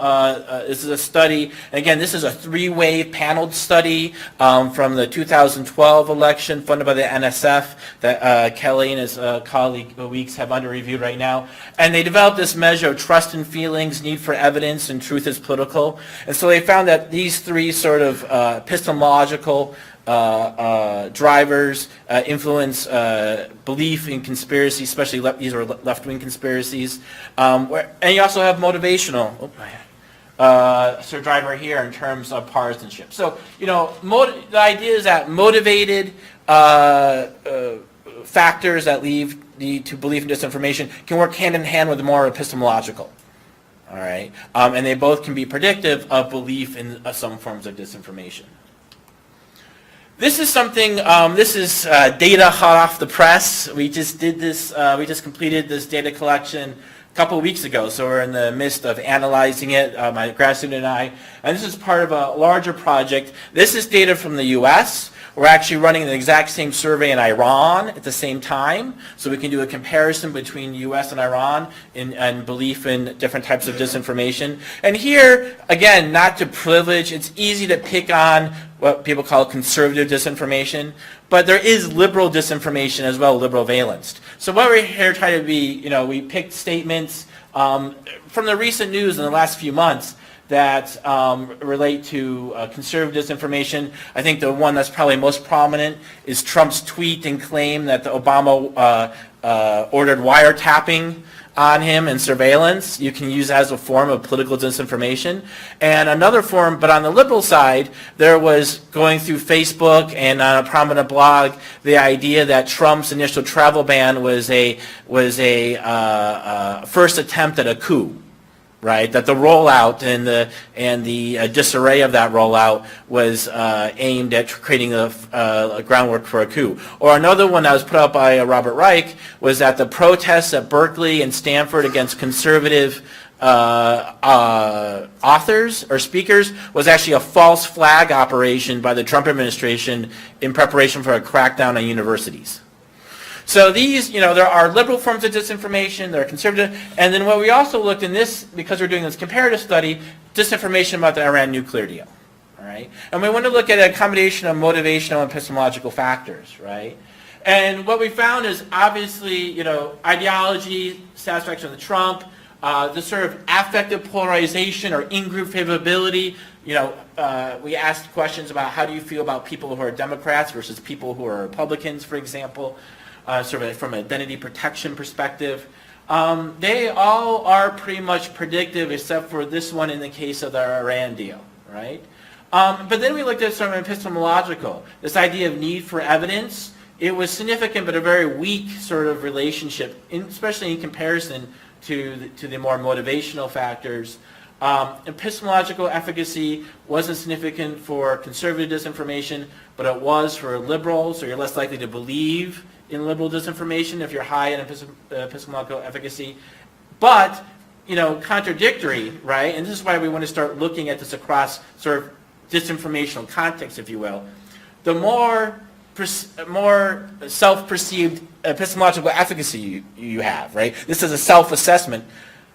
this is a study, and again, this is a three-way paneled study from the 2012 election funded by the NSF that Kelly and his colleague Weeks have under review right now. And they developed this measure of trust and feelings, need for evidence, and truth is political. And so they found that these three sort of epistemological drivers influence belief in conspiracy, especially these are left-wing conspiracies. And you also have motivational sort of driver here in terms of partisanship. So, you know, the idea is that motivated factors that lead to belief in disinformation can work hand in hand with the more epistemological. All right, and they both can be predictive of belief in some forms of disinformation. This is something, this is data hot off the press. We just did this, we just completed this data collection a couple of weeks ago, so we're in the midst of analyzing it, my grad student and I, and this is part of a larger project. This is data from the US. We're actually running the exact same survey in Iran at the same time, so we can do a comparison between US and Iran and belief in different types of disinformation. And here, again, not to privilege, it's easy to pick on what people call conservative disinformation, but there is liberal disinformation as well, liberal valenced. So what we're here trying to be, you know, we picked statements from the recent news in the last few months that relate to conservative disinformation. I think the one that's probably most prominent is Trump's tweet and claim that the Obama ordered wiretapping on him and surveillance. You can use as a form of political disinformation. And another form, but on the liberal side, there was going through Facebook and on a prominent blog, the idea that Trump's initial travel ban was a first attempt at a coup. Right, that the rollout and the disarray of that rollout was aimed at creating a groundwork for a coup. Or another one that was put out by Robert Reich was that the protests at Berkeley and Stanford against conservative authors or speakers was actually a false flag operation by the Trump administration in preparation for a crackdown on universities. So these, you know, there are liberal forms of disinformation, there are conservative, and then what we also looked in this, because we're doing this comparative study, disinformation about the Iran nuclear deal, all right? And we want to look at a combination of motivational and epistemological factors, right? And what we found is obviously, you know, ideology, satisfaction with Trump, the sort of affective polarization or in-group favorability. You know, we asked questions about how do you feel about people who are Democrats versus people who are Republicans, for example. Sort of from an identity protection perspective. They all are pretty much predictive except for this one in the case of the Iran deal, right? But then we looked at sort of epistemological, this idea of need for evidence. It was significant but a very weak sort of relationship, especially in comparison to the more motivational factors. Epistemological efficacy wasn't significant for conservative disinformation, but it was for liberals, so you're less likely to believe in liberal disinformation if you're high in epistemological efficacy. But, you know, contradictory, right? And this is why we want to start looking at this across sort of disinformational context, if you will. The more self-perceived epistemological efficacy you have, right? This is a self-assessment.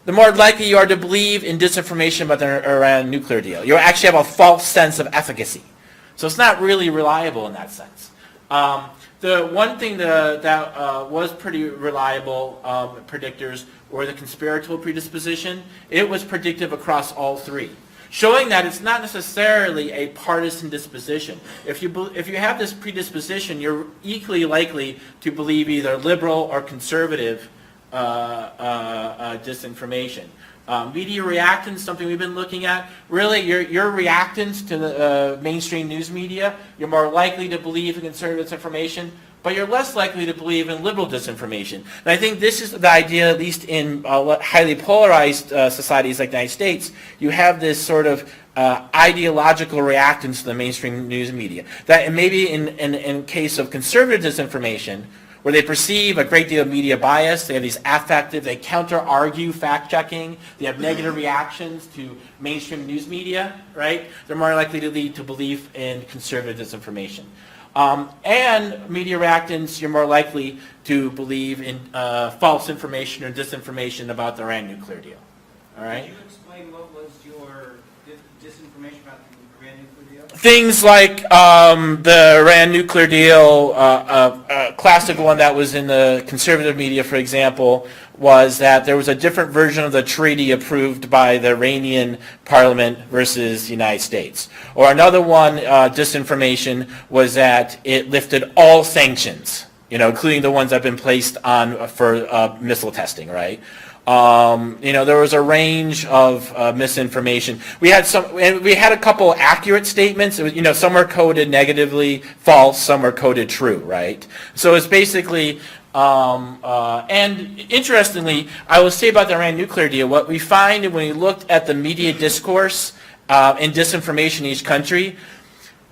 The more likely you are to believe in disinformation about the Iran nuclear deal. You actually have a false sense of efficacy. So it's not really reliable in that sense. The one thing that was pretty reliable predictors were the conspiratorial predisposition. It was predictive across all three, showing that it's not necessarily a partisan disposition. If you have this predisposition, you're equally likely to believe either liberal or conservative disinformation. Media reactance, something we've been looking at. Really, your reactance to the mainstream news media, you're more likely to believe in conservative disinformation, but you're less likely to believe in liberal disinformation. And I think this is the idea, at least in highly polarized societies like the United States, you have this sort of ideological reactance to the mainstream news media. That and maybe in case of conservative disinformation, where they perceive a great deal of media bias, they have these affective, they counter-argue fact-checking, they have negative reactions to mainstream news media, right? They're more likely to lead to belief in conservative disinformation. And media reactants, you're more likely to believe in false information or disinformation about the Iran nuclear deal. All right? Could you explain what was your disinformation about the Iran nuclear deal? Things like the Iran nuclear deal, a classic one that was in the conservative media, for example, was that there was a different version of the treaty approved by the Iranian parliament versus the United States. Or another one, disinformation, was that it lifted all sanctions, including the ones that have been placed on for missile testing, right? There was a range of misinformation. We had a couple accurate statements. It was, some were coded negatively, false. Some were coded true, right? So it's basically, and interestingly, I will say about the Iran nuclear deal, what we find when we looked at the media discourse and disinformation in each country,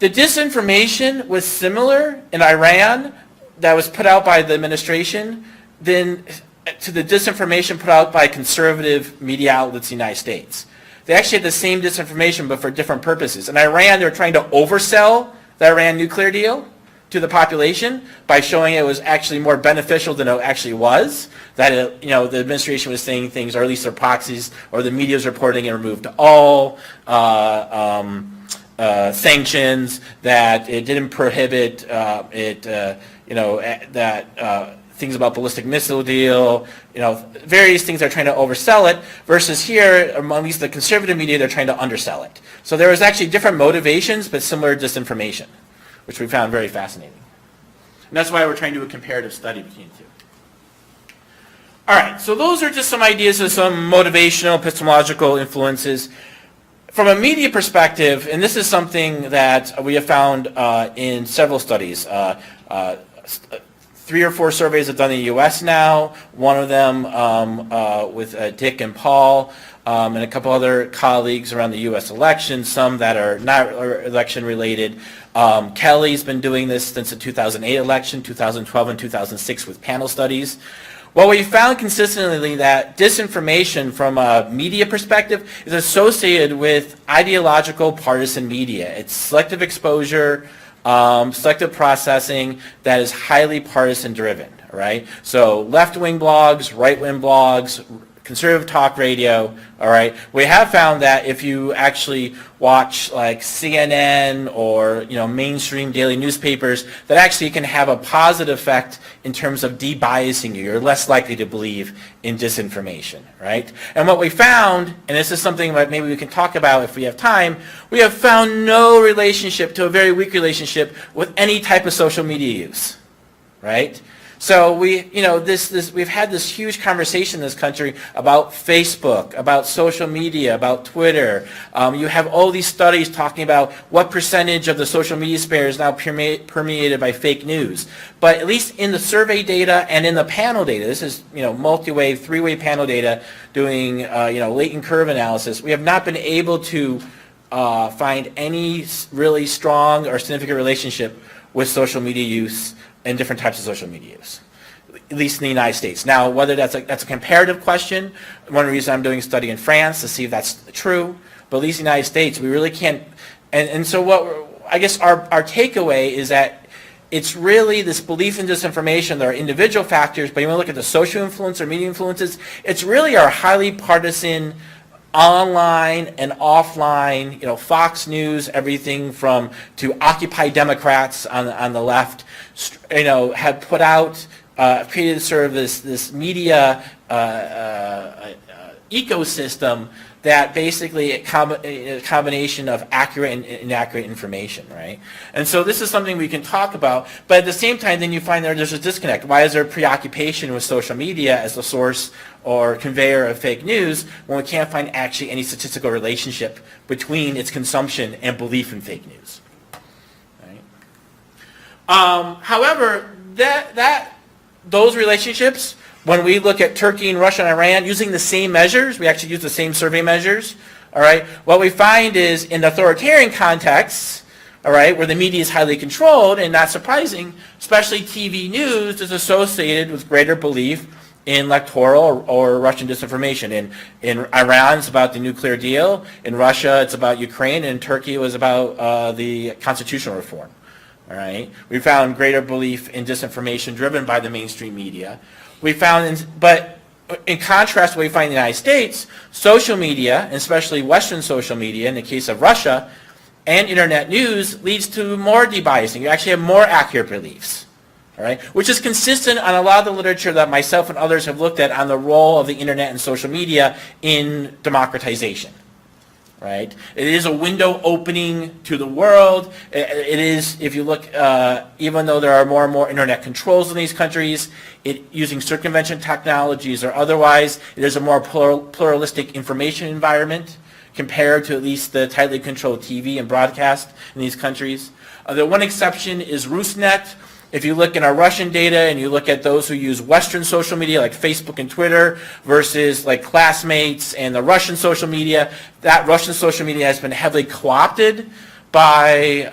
the disinformation was similar in Iran that was put out by the administration than to the disinformation put out by conservative media outlets in the United States. They actually had the same disinformation but for different purposes. In Iran, they were trying to oversell the Iran nuclear deal to the population by showing it was actually more beneficial than it actually was, that the administration was saying things, or at least their proxies, or the media was reporting it removed all sanctions, that it didn't prohibit things about ballistic missile deal, various things they're trying to oversell it, versus here, among at least the conservative media, they're trying to undersell it. So there was actually different motivations, but similar disinformation, which we found very fascinating. And that's why we're trying to do a comparative study between the two. All right, so those are just some ideas of some motivational, epistemological influences. From a media perspective, and this is something that we have found in several studies, 3 or 4 surveys have done in the U.S. now, one of them with Dick and Paul, and a couple other colleagues around the U.S. election, some that are not election related. Kelly's been doing this since the 2008 election, 2012 and 2006 with panel studies. Well, we found consistently that disinformation from a media perspective is associated with ideological partisan media. It's selective exposure, selective processing that is highly partisan driven, right? So left-wing blogs, right-wing blogs, conservative talk radio, all right? We have found that if you actually watch like CNN or, mainstream daily newspapers, that actually can have a positive effect in terms of de-biasing you. You're less likely to believe in disinformation, right? And what we found, and this is something that maybe we can talk about if we have time, we have found no relationship to a very weak relationship with any type of social media use, right? So we've had this huge conversation in this country about Facebook, about social media, about Twitter. You have all these studies talking about what percentage of the social media sphere is now permeated by fake news. But at least in the survey data and in the panel data, this is multi-way, 3-way panel data doing latent curve analysis. We have not been able to find any really strong or significant relationship with social media use and different types of social media use, at least in the United States. Now, whether that's a comparative question, one reason I'm doing a study in France to see if that's true, but at least in the United States, we really can't, and so I guess our takeaway is that it's really this belief in disinformation. There are individual factors, but when you look at the social influence or media influences, it's really our highly partisan online and offline, Fox News, everything from to Occupy Democrats on the left, have put out, created sort of this media ecosystem that basically a combination of accurate and inaccurate information, right? And so this is something we can talk about, but at the same time, then you find there's a disconnect. Why is there preoccupation with social media as the source or conveyor of fake news when we can't find actually any statistical relationship between its consumption and belief in fake news? Right? However, those relationships, when we look at Turkey and Russia and Iran using the same measures, we actually use the same survey measures, all right, what we find is in authoritarian contexts, all right, where the media is highly controlled, and not surprising, especially TV news is associated with greater belief in electoral or Russian disinformation. In Iran, it's about the nuclear deal. In Russia, it's about Ukraine. And in Turkey, it was about the constitutional reform. All right, we found greater belief in disinformation driven by the mainstream media. We found, but in contrast, what we find in the United States, social media, and especially Western social media, in the case of Russia, and internet news leads to more debiasing. You actually have more accurate beliefs, all right, which is consistent on a lot of the literature that myself and others have looked at on the role of the internet and social media in democratization. Right? It is a window opening to the world. It is, if you look, even though there are more and more internet controls in these countries, using circumvention technologies or otherwise, it is a more pluralistic information environment compared to at least the tightly controlled TV and broadcast in these countries. The one exception is Rusnet. If you look in our Russian data and you look at those who use Western social media like Facebook and Twitter versus like Classmates and the Russian social media, that Russian social media has been heavily co-opted by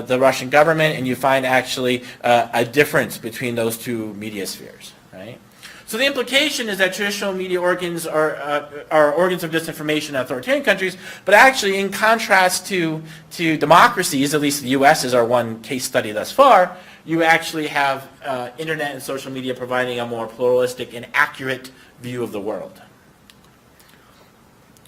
the Russian government, and you find actually a difference between those two media spheres, right? So the implication is that traditional media organs are organs of disinformation in authoritarian countries, but actually in contrast to democracies, at least the U.S. is our one case study thus far, you actually have internet and social media providing a more pluralistic and accurate view of the world.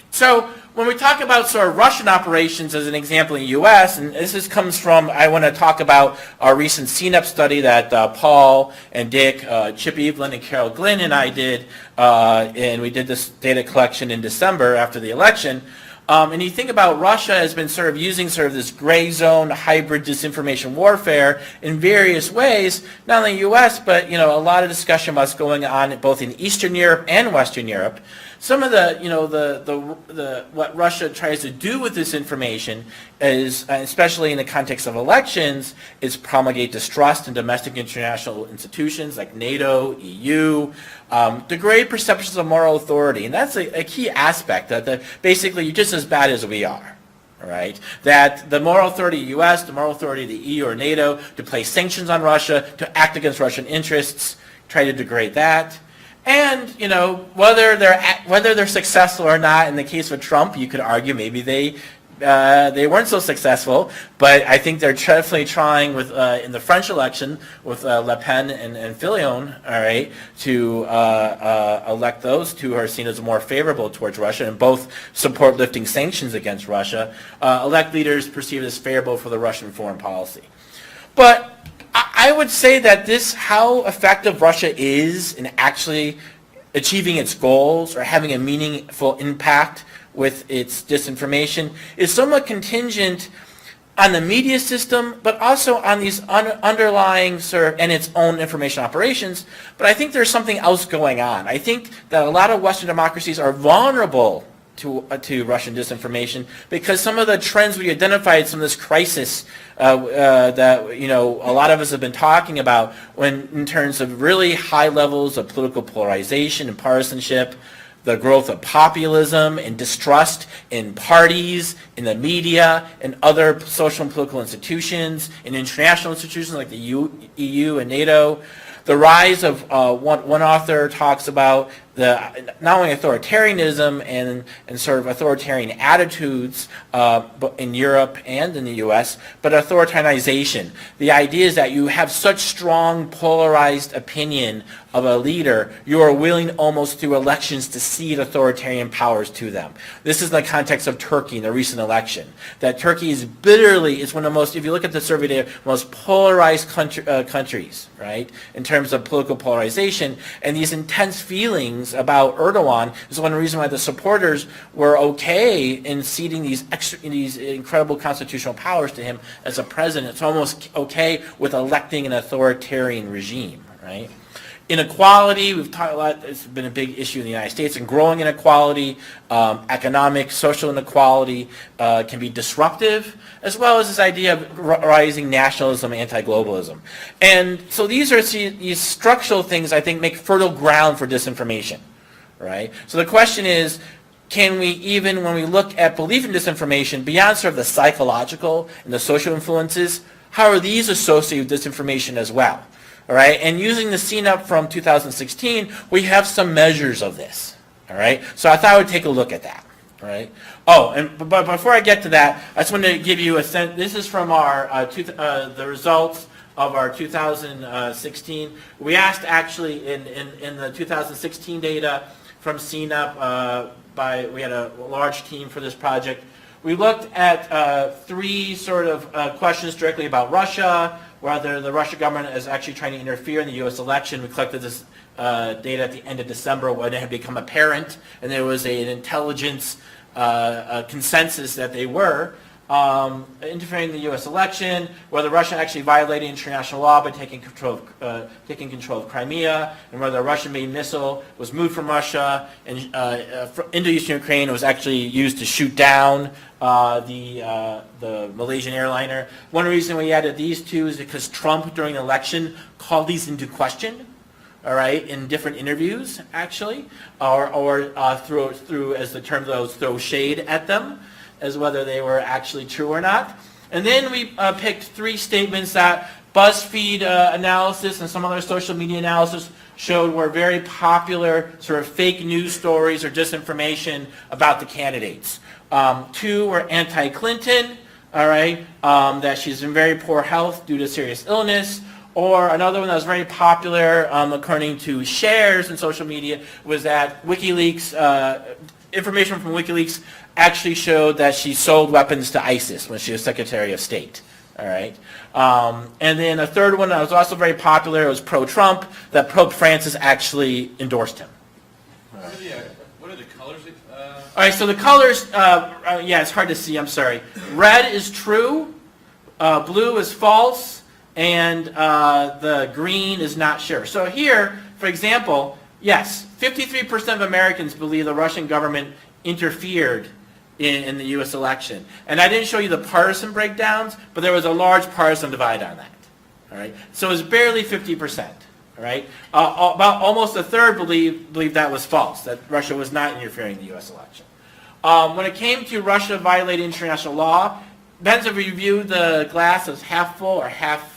So when we talk about sort of Russian operations as an example in the U.S., and this comes from, I want to talk about our recent CNEP study that Paul and Dick, Chip Evelyn and Carol Glynn and I did, and we did this data collection in December after the election. And you think about Russia has been sort of using sort of this gray zone hybrid disinformation warfare in various ways, not only in the U.S., but, you know, a lot of discussion about what's going on both in Eastern Europe and Western Europe. Some of the, you know, what Russia tries to do with this information is, especially in the context of elections, is promulgate distrust in domestic international institutions like NATO, EU, degrade perceptions of moral authority. And that's a key aspect, that basically you're just as bad as we are. All right, that the moral authority of the U.S., the moral authority of the EU or NATO to place sanctions on Russia, to act against Russian interests, try to degrade that. And, you know, whether they're successful or not, in the case of Trump, you could argue maybe they weren't so successful, but I think they're definitely trying with in the French election with Le Pen and Fillon, all right, to elect those two who are seen as more favorable towards Russia and both support lifting sanctions against Russia, elect leaders perceived as favorable for the Russian foreign policy. But I would say that how effective Russia is in actually achieving its goals or having a meaningful impact with its disinformation is somewhat contingent on the media system, but also on these underlying sort of, and its own information operations. But I think there's something else going on. I think that a lot of Western democracies are vulnerable to Russian disinformation because some of the trends we identified, some of this crisis that, you know, a lot of us have been talking about in terms of really high levels of political polarization and partisanship, the growth of populism and distrust in parties, in the media, and other social and political institutions, in international institutions like the EU and NATO. The rise of, one author talks about not only authoritarianism and sort of authoritarian attitudes in Europe and in the U.S., but authoritarianization. The idea is that you have such strong polarized opinion of a leader, you are willing almost through elections to cede authoritarian powers to them. This is in the context of Turkey in the recent election. That Turkey is one of the most, if you look at the survey data, most polarized countries, right, in terms of political polarization, and these intense feelings about Erdogan is one reason why the supporters were okay in ceding these incredible constitutional powers to him as a president. It's almost okay with electing an authoritarian regime, right? Inequality, we've talked a lot, it's been a big issue in the United States, and growing inequality, economic, social inequality can be disruptive, as well as this idea of rising nationalism, anti-globalism. And so these structural things, I think, make fertile ground for disinformation, right? So the question is, can we even, when we look at belief in disinformation, beyond sort of the psychological and the social influences, how are these associated with disinformation as well? All right, and using the CNUP from 2016, we have some measures of this. All right, so I thought I would take a look at that. All right. Oh, but before I get to that, I just wanted to give you a sense. This is from our the results of our 2016. We asked actually in the 2016 data from CNUP. We had a large team for this project. We looked at three sort of questions directly about Russia, whether the Russian government is actually trying to interfere in the U.S. election. We collected this data at the end of December when it had become apparent, and there was an intelligence consensus that they were interfering in the U.S. election, whether Russia actually violated international law by taking control of Crimea, and whether a Russian-made missile was moved from Russia and into eastern Ukraine and was actually used to shoot down the Malaysian airliner. One reason we added these two is because Trump, during the election, called these into question. All right, in different interviews, actually, or through, as the term goes, throw shade at them, as whether they were actually true or not. And then we picked three statements that BuzzFeed analysis and some other social media analysis showed were very popular sort of fake news stories or disinformation about the candidates. Two were anti-Clinton, all right, that she's in very poor health due to serious illness. Or another one that was very popular, according to shares in social media, was that WikiLeaks, information from WikiLeaks actually showed that she sold weapons to ISIS when she was Secretary of State. All right. And then a third one that was also very popular was pro-Trump, that Pope Francis actually endorsed him. What are the colors? All right, so the colors, yeah, it's hard to see, I'm sorry. Red is true, blue is false, and the green is not sure. So here, for example, yes, 53% of Americans believe the Russian government interfered in the U.S. election. And I didn't show you the partisan breakdowns, but there was a large partisan divide on that. All right, so it's barely 50%. All right, about almost a third believe that was false, that Russia was not interfering in the U.S. election. When it came to Russia violating international law, depends if you view the glass as half full or half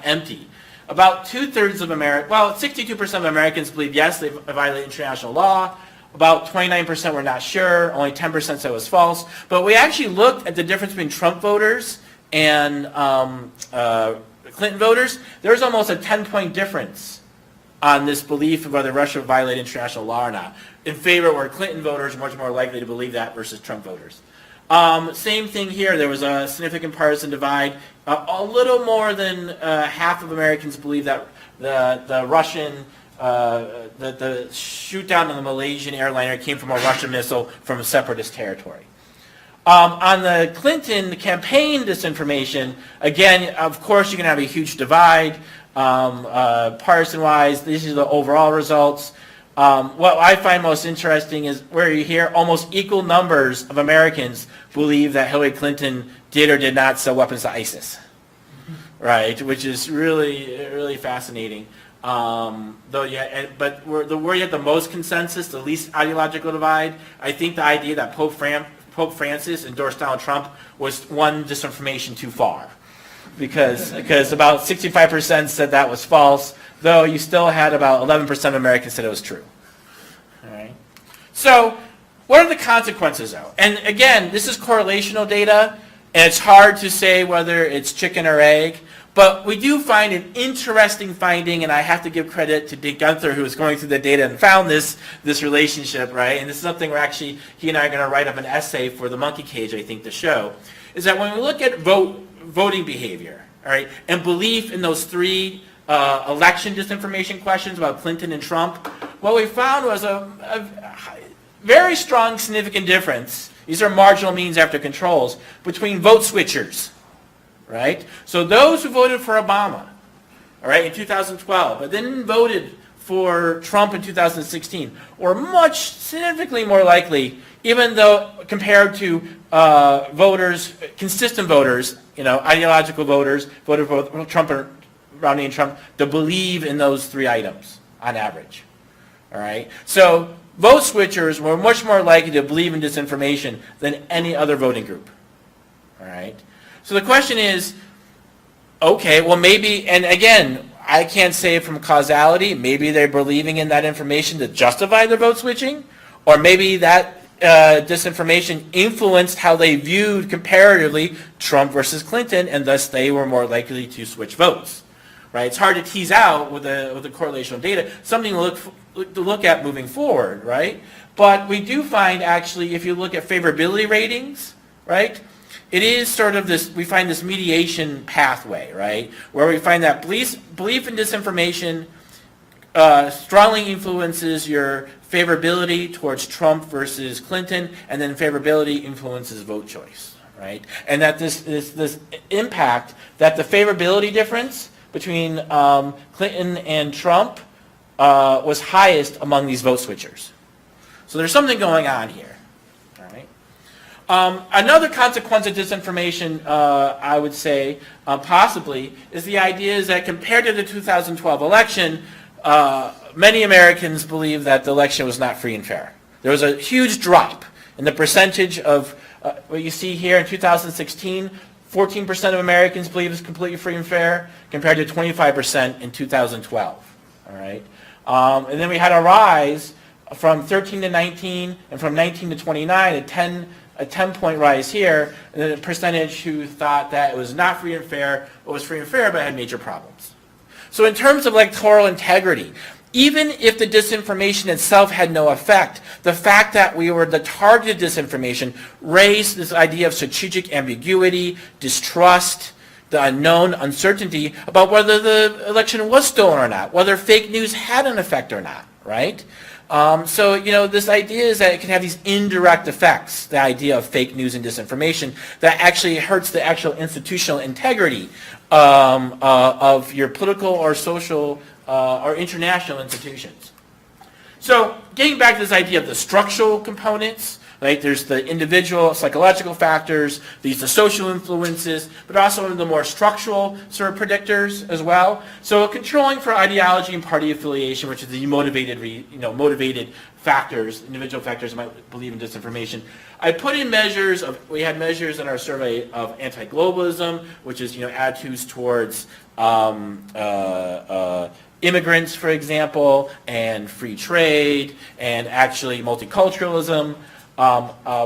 empty. About 2/3 of Americans, well, 62% of Americans believe yes, they violate international law. About 29% were not sure. Only 10% said it was false. But we actually looked at the difference between Trump voters and Clinton voters. There's almost a 10-point difference on this belief of whether Russia violated international law or not. In favor were Clinton voters, much more likely to believe that versus Trump voters. Same thing here. There was a significant partisan divide. A little more than half of Americans believe that the Russian, the shoot down on the Malaysian airliner came from a Russian missile from a separatist territory. On the Clinton campaign disinformation, again, of course, you're going to have a huge divide. Partisan-wise, these are the overall results. What I find most interesting is where you hear almost equal numbers of Americans believe that Hillary Clinton did or did not sell weapons to ISIS, right? Which is really fascinating. Though, yeah, but where you have the most consensus, the least ideological divide, I think the idea that Pope Francis endorsed Donald Trump was one disinformation too far, because about 65% said that was false, though you still had about 11% of Americans said it was true. All right. So what are the consequences, though? And again, this is correlational data, and it's hard to say whether it's chicken or egg, but we do find an interesting finding, and I have to give credit to Dick Gunther, who was going through the data and found this relationship, right? And this is something he and I are going to write up an essay for the Monkey Cage, I think, to show, is that when we look at voting behavior, all right, and belief in those three election disinformation questions about Clinton and Trump, what we found was a very strong, significant difference. These are marginal means after controls between vote switchers, right? So those who voted for Obama, all right, in 2012, but then voted for Trump in 2016, were much significantly more likely, even though compared to voters, consistent voters, ideological voters, voted for Trump or Romney and Trump, to believe in those three items on average. All right. So vote switchers were much more likely to believe in disinformation than any other voting group. All right? So the question is, okay, well maybe, and again, I can't say from causality, maybe they're believing in that information to justify their vote switching, or maybe that disinformation influenced how they viewed comparatively Trump versus Clinton, and thus they were more likely to switch votes. Right? It's hard to tease out with the correlational data, something to look at moving forward, right? But we do find actually, if you look at favorability ratings, right, it is sort of this, we find this mediation pathway, right, where we find that belief in disinformation strongly influences your favorability towards Trump versus Clinton, and then favorability influences vote choice, right? And that this impact, that the favorability difference between Clinton and Trump was highest among these vote switchers. So there's something going on here. All right. Another consequence of disinformation, I would say, possibly, is the idea is that compared to the 2012 election, many Americans believe that the election was not free and fair. There was a huge drop in the percentage of what you see here in 2016. 14% of Americans believe it's completely free and fair, compared to 25% in 2012. All right, and then we had a rise from 13 to 19, and from 19 to 29, a 10-point rise here, and then a percentage who thought that it was not free and fair, or was free and fair, but had major problems. So in terms of electoral integrity, even if the disinformation itself had no effect, the fact that we were the target of disinformation raised this idea of strategic ambiguity, distrust, the unknown, uncertainty about whether the election was stolen or not, whether fake news had an effect or not, right? So, this idea is that it can have these indirect effects, the idea of fake news and disinformation, that actually hurts the actual institutional integrity of your political or social or international institutions. So getting back to this idea of the structural components, right? There's the individual psychological factors, the social influences, but also the more structural sort of predictors as well. So controlling for ideology and party affiliation, which is the motivated factors, individual factors that might believe in disinformation. I put in measures of, we had measures in our survey of anti-globalism, which is, attitudes towards immigrants, for example, and free trade, and actually multiculturalism.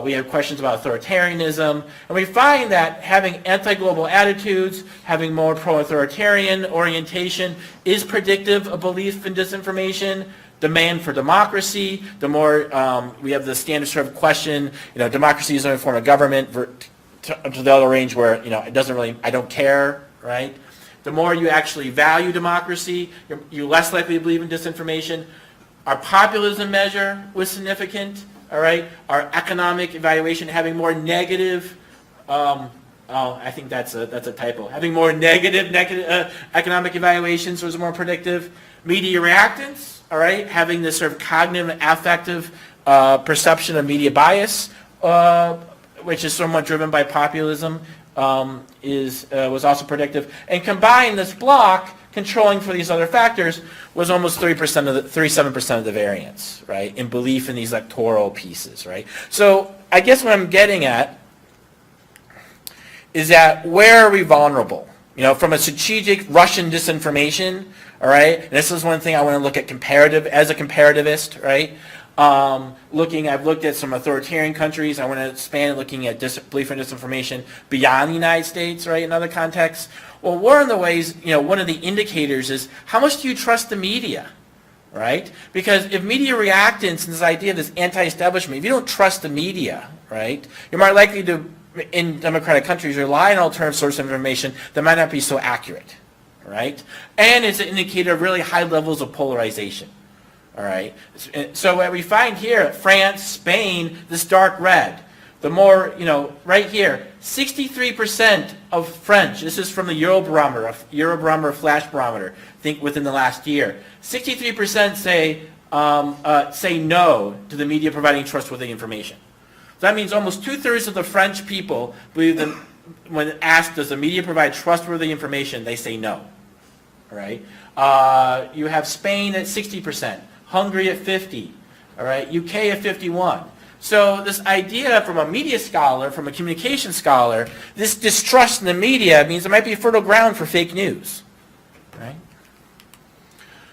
We have questions about authoritarianism, and we find that having anti-global attitudes, having more pro-authoritarian orientation is predictive of belief in disinformation. Demand for democracy, the more we have the standard sort of question, democracy is only a form of government, to the other range where, it doesn't really, I don't care, right? The more you actually value democracy, you're less likely to believe in disinformation. Our populism measure was significant, all right? Our economic evaluation having more negative, I think that's a typo. Having more negative economic evaluations was more predictive. Media reactance, all right? Having this sort of cognitive, affective perception of media bias, which is somewhat driven by populism, was also predictive. And combined, this block, controlling for these other factors, was almost 37% of the variance, right, in belief in these electoral pieces, right? So I guess what I'm getting at is that where are we vulnerable? From a strategic Russian disinformation, all right? And this is one thing I want to look at as a comparativist, right? I've looked at some authoritarian countries. I want to expand looking at belief in disinformation beyond the United States, right, in other contexts. Well, one of the ways, one of the indicators is how much do you trust the media, right? Because if media reactance and this idea of this anti-establishment, if you don't trust the media, right, you're more likely to, in democratic countries, rely on alternative source of information that might not be so accurate, right? And it's an indicator of really high levels of polarization. All right. So what we find here, France, Spain, this dark red, the more, right here, 63% of French, this is from the Eurobarometer flash barometer, I think within the last year, 63% say no to the media providing trustworthy information. So that means almost 2/3 of the French people believe that when asked, does the media provide trustworthy information, they say no. All right. You have Spain at 60%. Hungary at 50%, all right, UK at 51. So this idea from a media scholar, from a communication scholar, this distrust in the media means there might be fertile ground for fake news, right?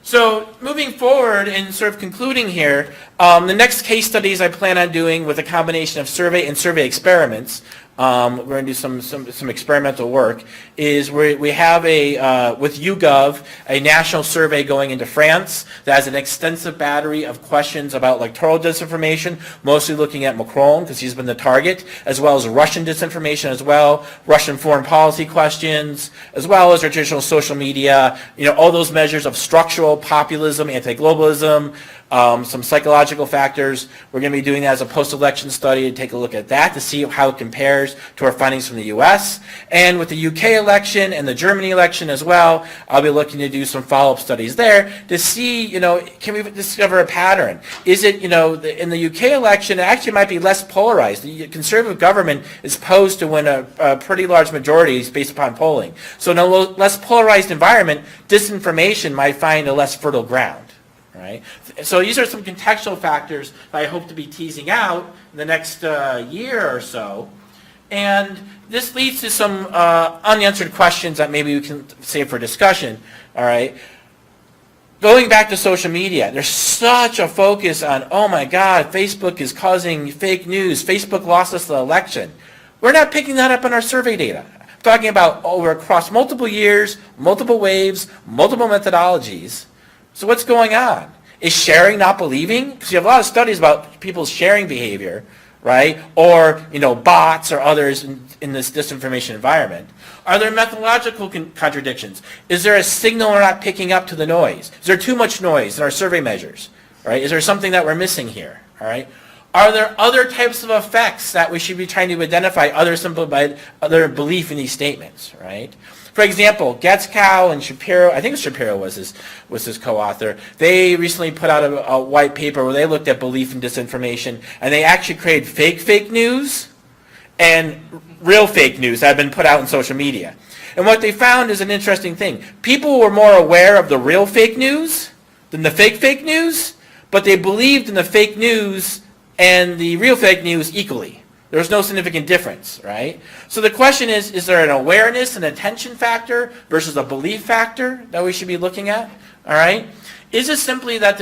So moving forward and sort of concluding here, the next case studies I plan on doing with a combination of survey and survey experiments, we're going to do some experimental work, is we have with YouGov, a national survey going into France that has an extensive battery of questions about electoral disinformation, mostly looking at Macron because he's been the target, as well as Russian disinformation as well, Russian foreign policy questions, as well as traditional social media, all those measures of structural populism, anti-globalism, some psychological factors. We're going to be doing that as a post-election study to take a look at that to see how it compares to our findings from the U.S. And with the UK election and the Germany election as well, I'll be looking to do some follow-up studies there to see, can we discover a pattern? Is it, in the UK election, it actually might be less polarized. The Conservative government is posed to win a pretty large majority based upon polling. So in a less polarized environment, disinformation might find a less fertile ground. Right? So these are some contextual factors that I hope to be teasing out in the next year or so. And this leads to some unanswered questions that maybe we can save for discussion. All right. Going back to social media, there's such a focus on, oh my God, Facebook is causing fake news. Facebook lost us the election. We're not picking that up in our survey data. I'm talking about across multiple years, multiple waves, multiple methodologies. So what's going on? Is sharing not believing? Because you have a lot of studies about people's sharing behavior, right? Or, bots or others in this disinformation environment. Are there methodological contradictions? Is there a signal we're not picking up to the noise? Is there too much noise in our survey measures, right? Is there something that we're missing here, all right? Are there other types of effects that we should be trying to identify other belief in these statements, right? For example, Getzkow and Shapiro, I think Shapiro was his co-author, they recently put out a white paper where they looked at belief in disinformation, and they actually created fake news and real fake news that had been put out in social media. And what they found is an interesting thing. People were more aware of the real fake news than the fake news, but they believed in the fake news and the real fake news equally. There's no significant difference, right? So the question is there an awareness and attention factor versus a belief factor that we should be looking at, all right? Is it simply that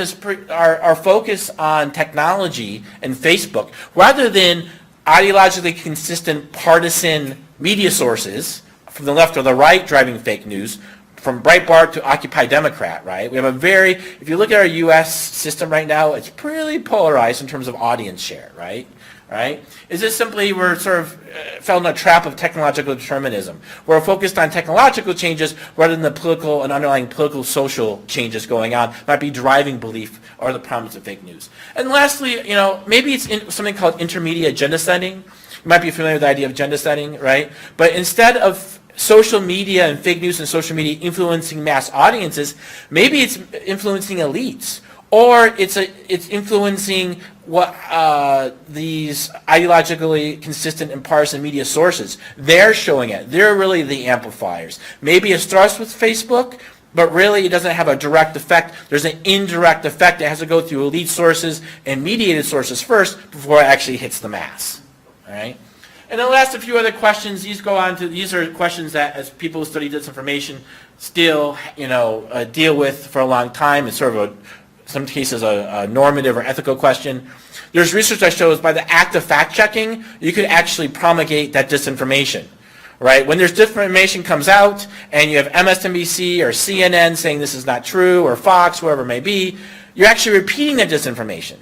our focus on technology and Facebook, rather than ideologically consistent partisan media sources from the left or the right driving fake news, from Breitbart to Occupy Democrat, right? We have if you look at our U.S. system right now, it's pretty polarized in terms of audience share, right? Right? Is this simply we're sort of fell in a trap of technological determinism? We're focused on technological changes rather than the political and underlying political social changes going on might be driving belief or the problems of fake news. And lastly, maybe it's something called intermediate agenda setting. You might be familiar with the idea of agenda setting, right? But instead of social media and fake news and social media influencing mass audiences, maybe it's influencing elites. Or it's influencing what these ideologically consistent and partisan media sources. They're showing it. They're really the amplifiers. Maybe it starts with Facebook, but really it doesn't have a direct effect. There's an indirect effect. It has to go through elite sources and mediated sources first before it actually hits the mass. All right? And then last, a few other questions. These are questions that, as people who study disinformation, still deal with for a long time. It's sort of some cases a normative or ethical question. There's research that shows by the act of fact-checking, you could actually promulgate that disinformation, right? When there's disinformation comes out and you have MSNBC or CNN saying this is not true, or Fox, whoever it may be, you're actually repeating that disinformation.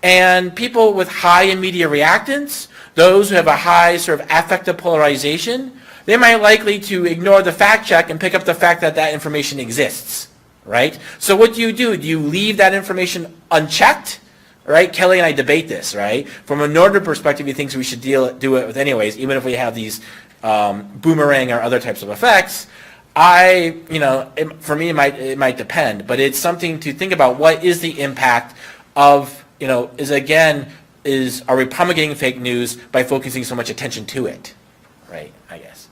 And people with high immediate reactance, those who have a high sort of affective polarization, they might likely to ignore the fact-check and pick up the fact that that information exists. Right? So what do? Do you leave that information unchecked? Right? Kelly and I debate this, right? From a normative perspective, he thinks we should do it with anyways, even if we have these boomerang or other types of effects. For me, it might depend, but it's something to think about. What is the impact of, are we promulgating fake news by focusing so much attention to it? Right, I guess.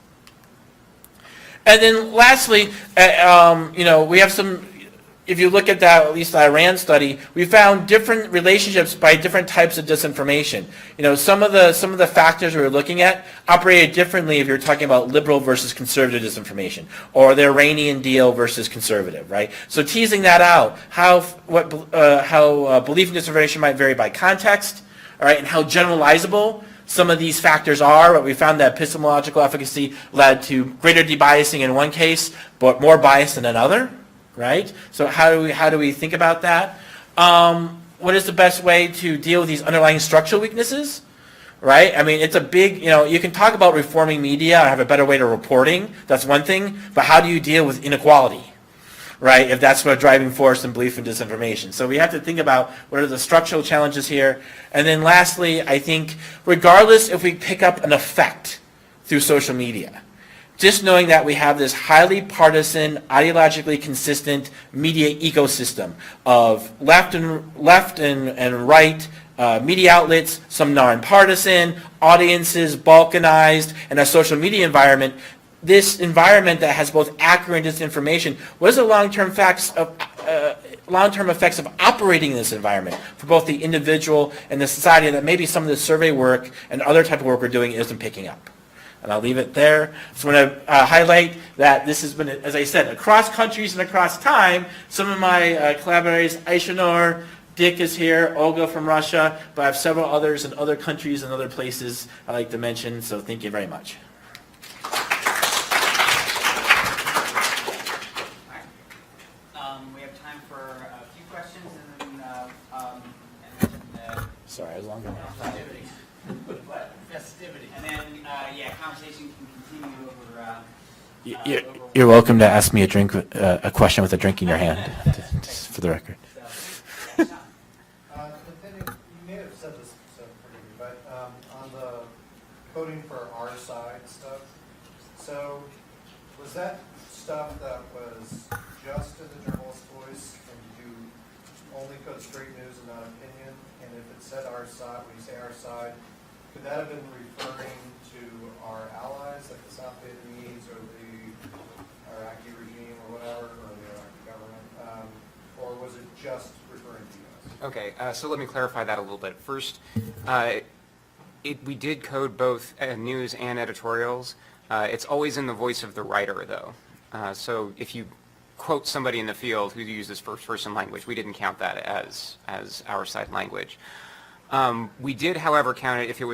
And then lastly, we have some if you look at that, at least the Iran study, we found different relationships by different types of disinformation. Some of the factors we were looking at operated differently if you're talking about liberal versus conservative disinformation, or the Iranian deal versus conservative, right? So teasing that out, how belief in disinformation might vary by context, all right, and how generalizable some of these factors are. But we found that epistemological efficacy led to greater debiasing in one case, but more bias in another. Right? So how do we think about that? What is the best way to deal with these underlying structural weaknesses? Right? I mean, it's a big, you can talk about reforming media or have a better way to reporting. That's one thing. But how do you deal with inequality? Right? If that's what a driving force in belief in disinformation. So we have to think about what are the structural challenges here. And then lastly, I think regardless if we pick up an effect through social media, just knowing that we have this highly partisan, ideologically consistent media ecosystem of left and right media outlets, some non-partisan, audiences balkanized, and a social media environment. This environment that has both accurate and disinformation, what is the long-term effects of operating in this environment for both the individual and the society that maybe some of the survey work and other type of work we're doing isn't picking up? And I'll leave it there. Just want to highlight that this has been, as I said, across countries and across time. Some of my collaborators, Aishanur, Dick is here, Olga from Russia, but I have several others in other countries and other places I'd like to mention, so thank you very much. We have time for a few questions and then Sorry, I was longer. Festivity. And then, conversation can continue over. You're welcome to ask me a question with a drink in your hand, just for the record. Depending, you may have said this, forgive me, but on the coding for our side stuff, so was that stuff that was just in the journalist's voice, and you only code straight news and not opinion? And if it said our side, when you say our side, could that have been referring to our allies, like the South Vietnamese or the Iraqi regime or whatever, or the Iraqi government, or was it just referring to us? Okay, so let me clarify that a little bit. First, we did code both news and editorials. It's always in the voice of the writer, though. So if you quote somebody in the field who uses first-person language, we didn't count that as our side language. We did, however, count it if it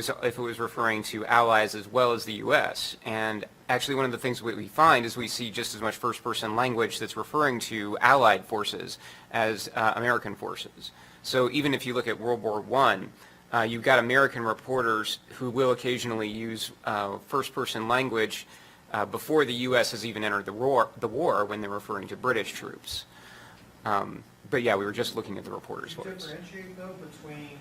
was referring to allies as well as the U.S. And actually, one of the things we find is we see just as much first-person language that's referring to allied forces as American forces. So even if you look at World War I, you've got American reporters who will occasionally use first-person language before the U.S. has even entered the war when they're referring to British troops. But yeah, we were just looking at the reporters' Do you voice. differentiate, though, between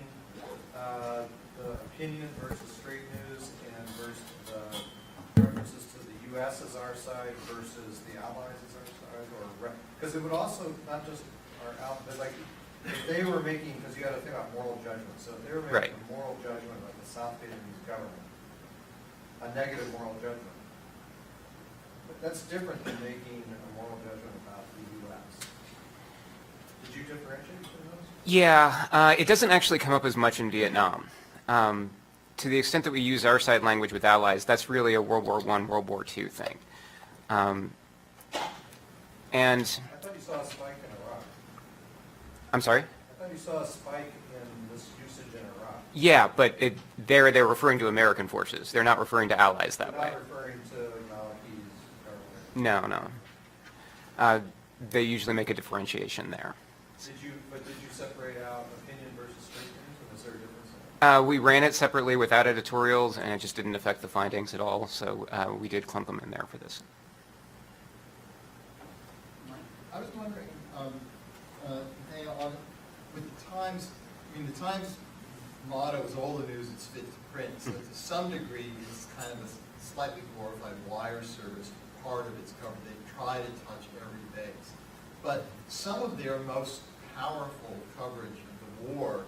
the opinion versus straight news and versus the references to the U.S. as our side versus the allies as our side? Or because it would also, not just our allies, but like if they were making, because you got to think about moral judgment. So if they were making a moral judgment like the South Vietnamese government, a negative moral judgment, but that's different than making a moral judgment about the U.S. Did you differentiate between those? Yeah, it doesn't actually come up as much in Vietnam. To the extent that we use our side language with allies, that's really a World War I, World War II thing. And I thought you saw a spike in Iraq. I'm sorry? I thought you saw a spike in this usage in Iraq. Yeah, but they're referring to American forces. They're not referring to allies that You're way. not referring to Maliki's government. No. They usually make a differentiation there. Did you separate out opinion versus straight news, or was there a difference in that? We ran it separately without editorials, and it just didn't affect the findings at all, so we did clump them in there for this. I was wondering, with the Times, the Times motto is all the news is fit to print, so to some degree it's kind of a slightly glorified wire service part of its coverage. They try to touch every base. But some of their most powerful coverage of the war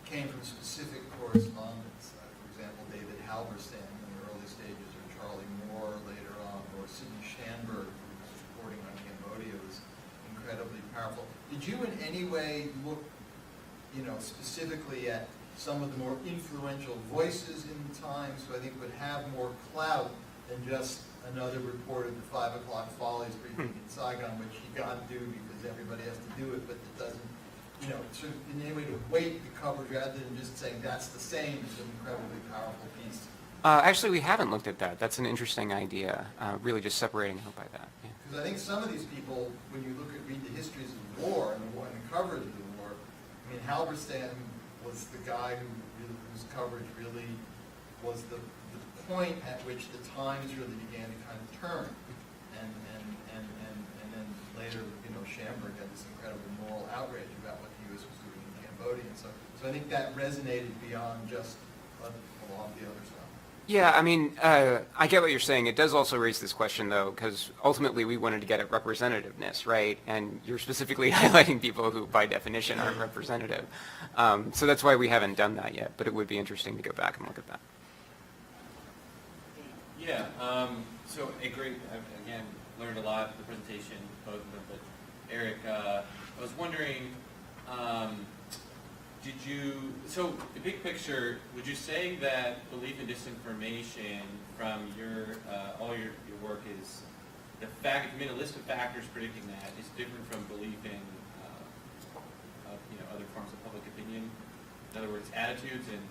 came from specific correspondents. For example, David Halberstam in the early stages, or Charlie Moore later on, or Sidney Schanberg, who was reporting on Cambodia, was incredibly powerful. did you in any way look, specifically at some of the more influential voices in the Times who I think would have more clout than just another report of the 5 o'clock follies briefing in Saigon, which you got to do because everybody has to do it, but it doesn't, sort of in any way to weight the coverage rather than just saying that's the same is an incredibly powerful piece. Actually, we haven't looked at that. That's an interesting idea, really just separating out by that. Yeah. Because I think some of these people, when you read the histories of the war and the coverage of the war, I mean, Halberstam was the guy whose coverage really was the point at which the Times really began to kind of turn, and then later, Schamberg had this incredible moral outrage about what the U.S. was doing in Cambodia, and so I think that resonated beyond just a lot of the other stuff. Yeah, I mean, I get what you're saying. It does also raise this question, though, because ultimately we wanted to get at representativeness, right? And you're specifically highlighting people who, by definition, aren't representative. So that's why we haven't done that yet, but it would be interesting to go back and look at that. Yeah, so again, learned a lot from the presentation, both of them, but Eric, I was wondering, so the big picture, would you say that belief in disinformation from all your work is the fact, you made a list of factors predicting that is different from belief in other forms of public opinion? In other words, attitudes and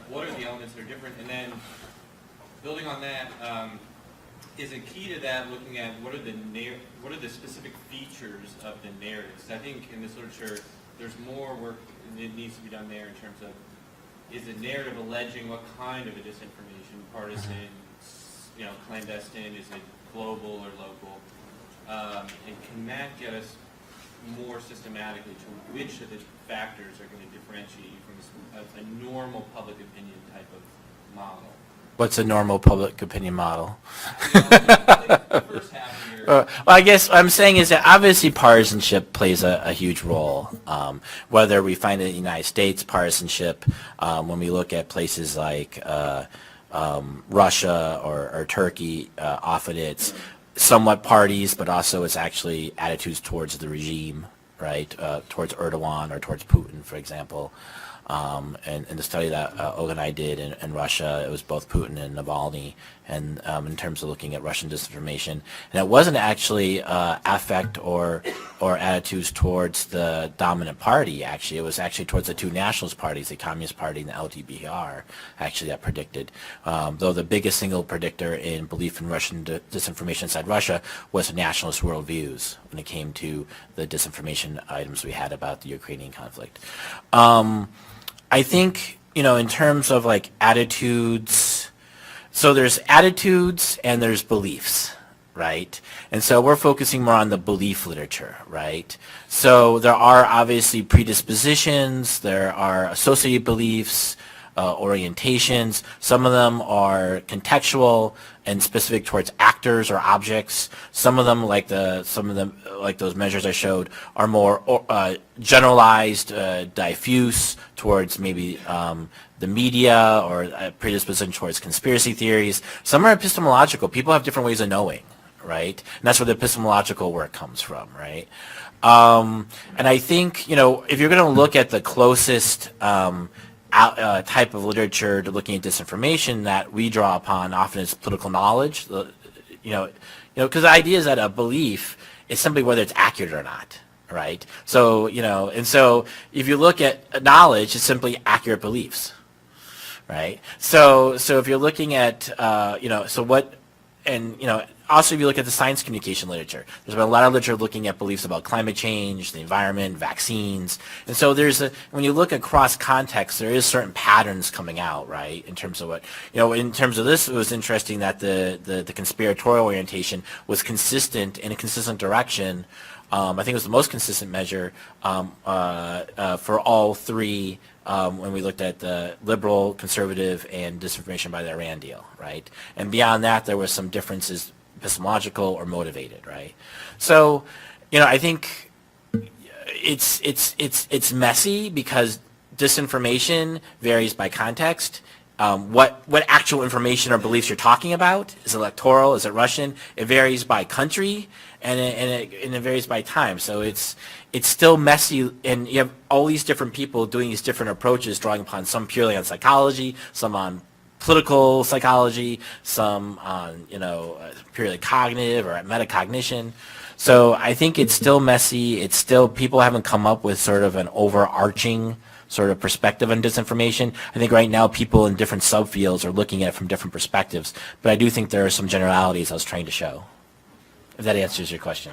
what are the elements that are different? And then building on that, is it key to that looking at what are the specific features of the narratives? I think in this literature, there's more work that needs to be done there in terms of, is the narrative alleging what kind of a disinformation, partisan, clandestine, is it global or local? And can that get us more systematically to which of the factors are going to differentiate you from a normal public opinion type of model? What's a normal public opinion model? The first half of your... Well, I guess what I'm saying is that obviously partisanship plays a huge role. Whether we find it in the United States, partisanship, when we look at places like Russia or Turkey, often it's somewhat parties, but also it's actually attitudes towards the regime, right? Towards Erdogan or towards Putin, for example. And the study that Olga and I did in Russia, it was both Putin and Navalny, and in terms of looking at Russian disinformation. And it wasn't actually affect or attitudes towards the dominant party, actually. It was actually towards the two nationalist parties, the Communist Party and the LDPR, actually, that predicted. Though the biggest single predictor in belief in Russian disinformation inside Russia was the nationalist worldviews when it came to the disinformation items we had about the Ukrainian conflict. I think, in terms of like attitudes, so there's attitudes and there's beliefs, right? And so we're focusing more on the belief literature, right? So there are obviously predispositions, there are associated beliefs, orientations. Some of them are contextual and specific towards actors or objects. Some of them, like those measures I showed, are more generalized, diffuse towards maybe the media, or a predisposition towards conspiracy theories. Some are epistemological. People have different ways of knowing, right? And that's where the epistemological work comes from, right? And I think, if you're going to look at the closest type of literature to looking at disinformation that we draw upon often is political knowledge, because the idea is that a belief is simply whether it's accurate or not, right? So, and so if you look at knowledge, it's simply accurate beliefs, right? So if you're looking at, also if you look at the science communication literature, there's been a lot of literature looking at beliefs about climate change, the environment, vaccines. And so when you look across context, there is certain patterns coming out, right? In terms of what, in terms of this, it was interesting that the conspiratorial orientation was consistent in a consistent direction. I think it was the most consistent measure for all three when we looked at the liberal, conservative, and disinformation by the Iran deal, right? And beyond that, there were some differences, epistemological or motivated, right? So, I think it's messy because disinformation varies by context. what actual information or beliefs you're talking about. Is it electoral? Is it Russian? It varies by country, and it varies by time. So it's still messy, and you have all these different people doing these different approaches, drawing upon some purely on psychology, some on political psychology, some on purely cognitive or metacognition. So I think it's still messy. It's still, people haven't come up with sort of an overarching sort of perspective on disinformation. I think right now people in different subfields are looking at it from different perspectives, but I do think there are some generalities I was trying to show, if that answers your question.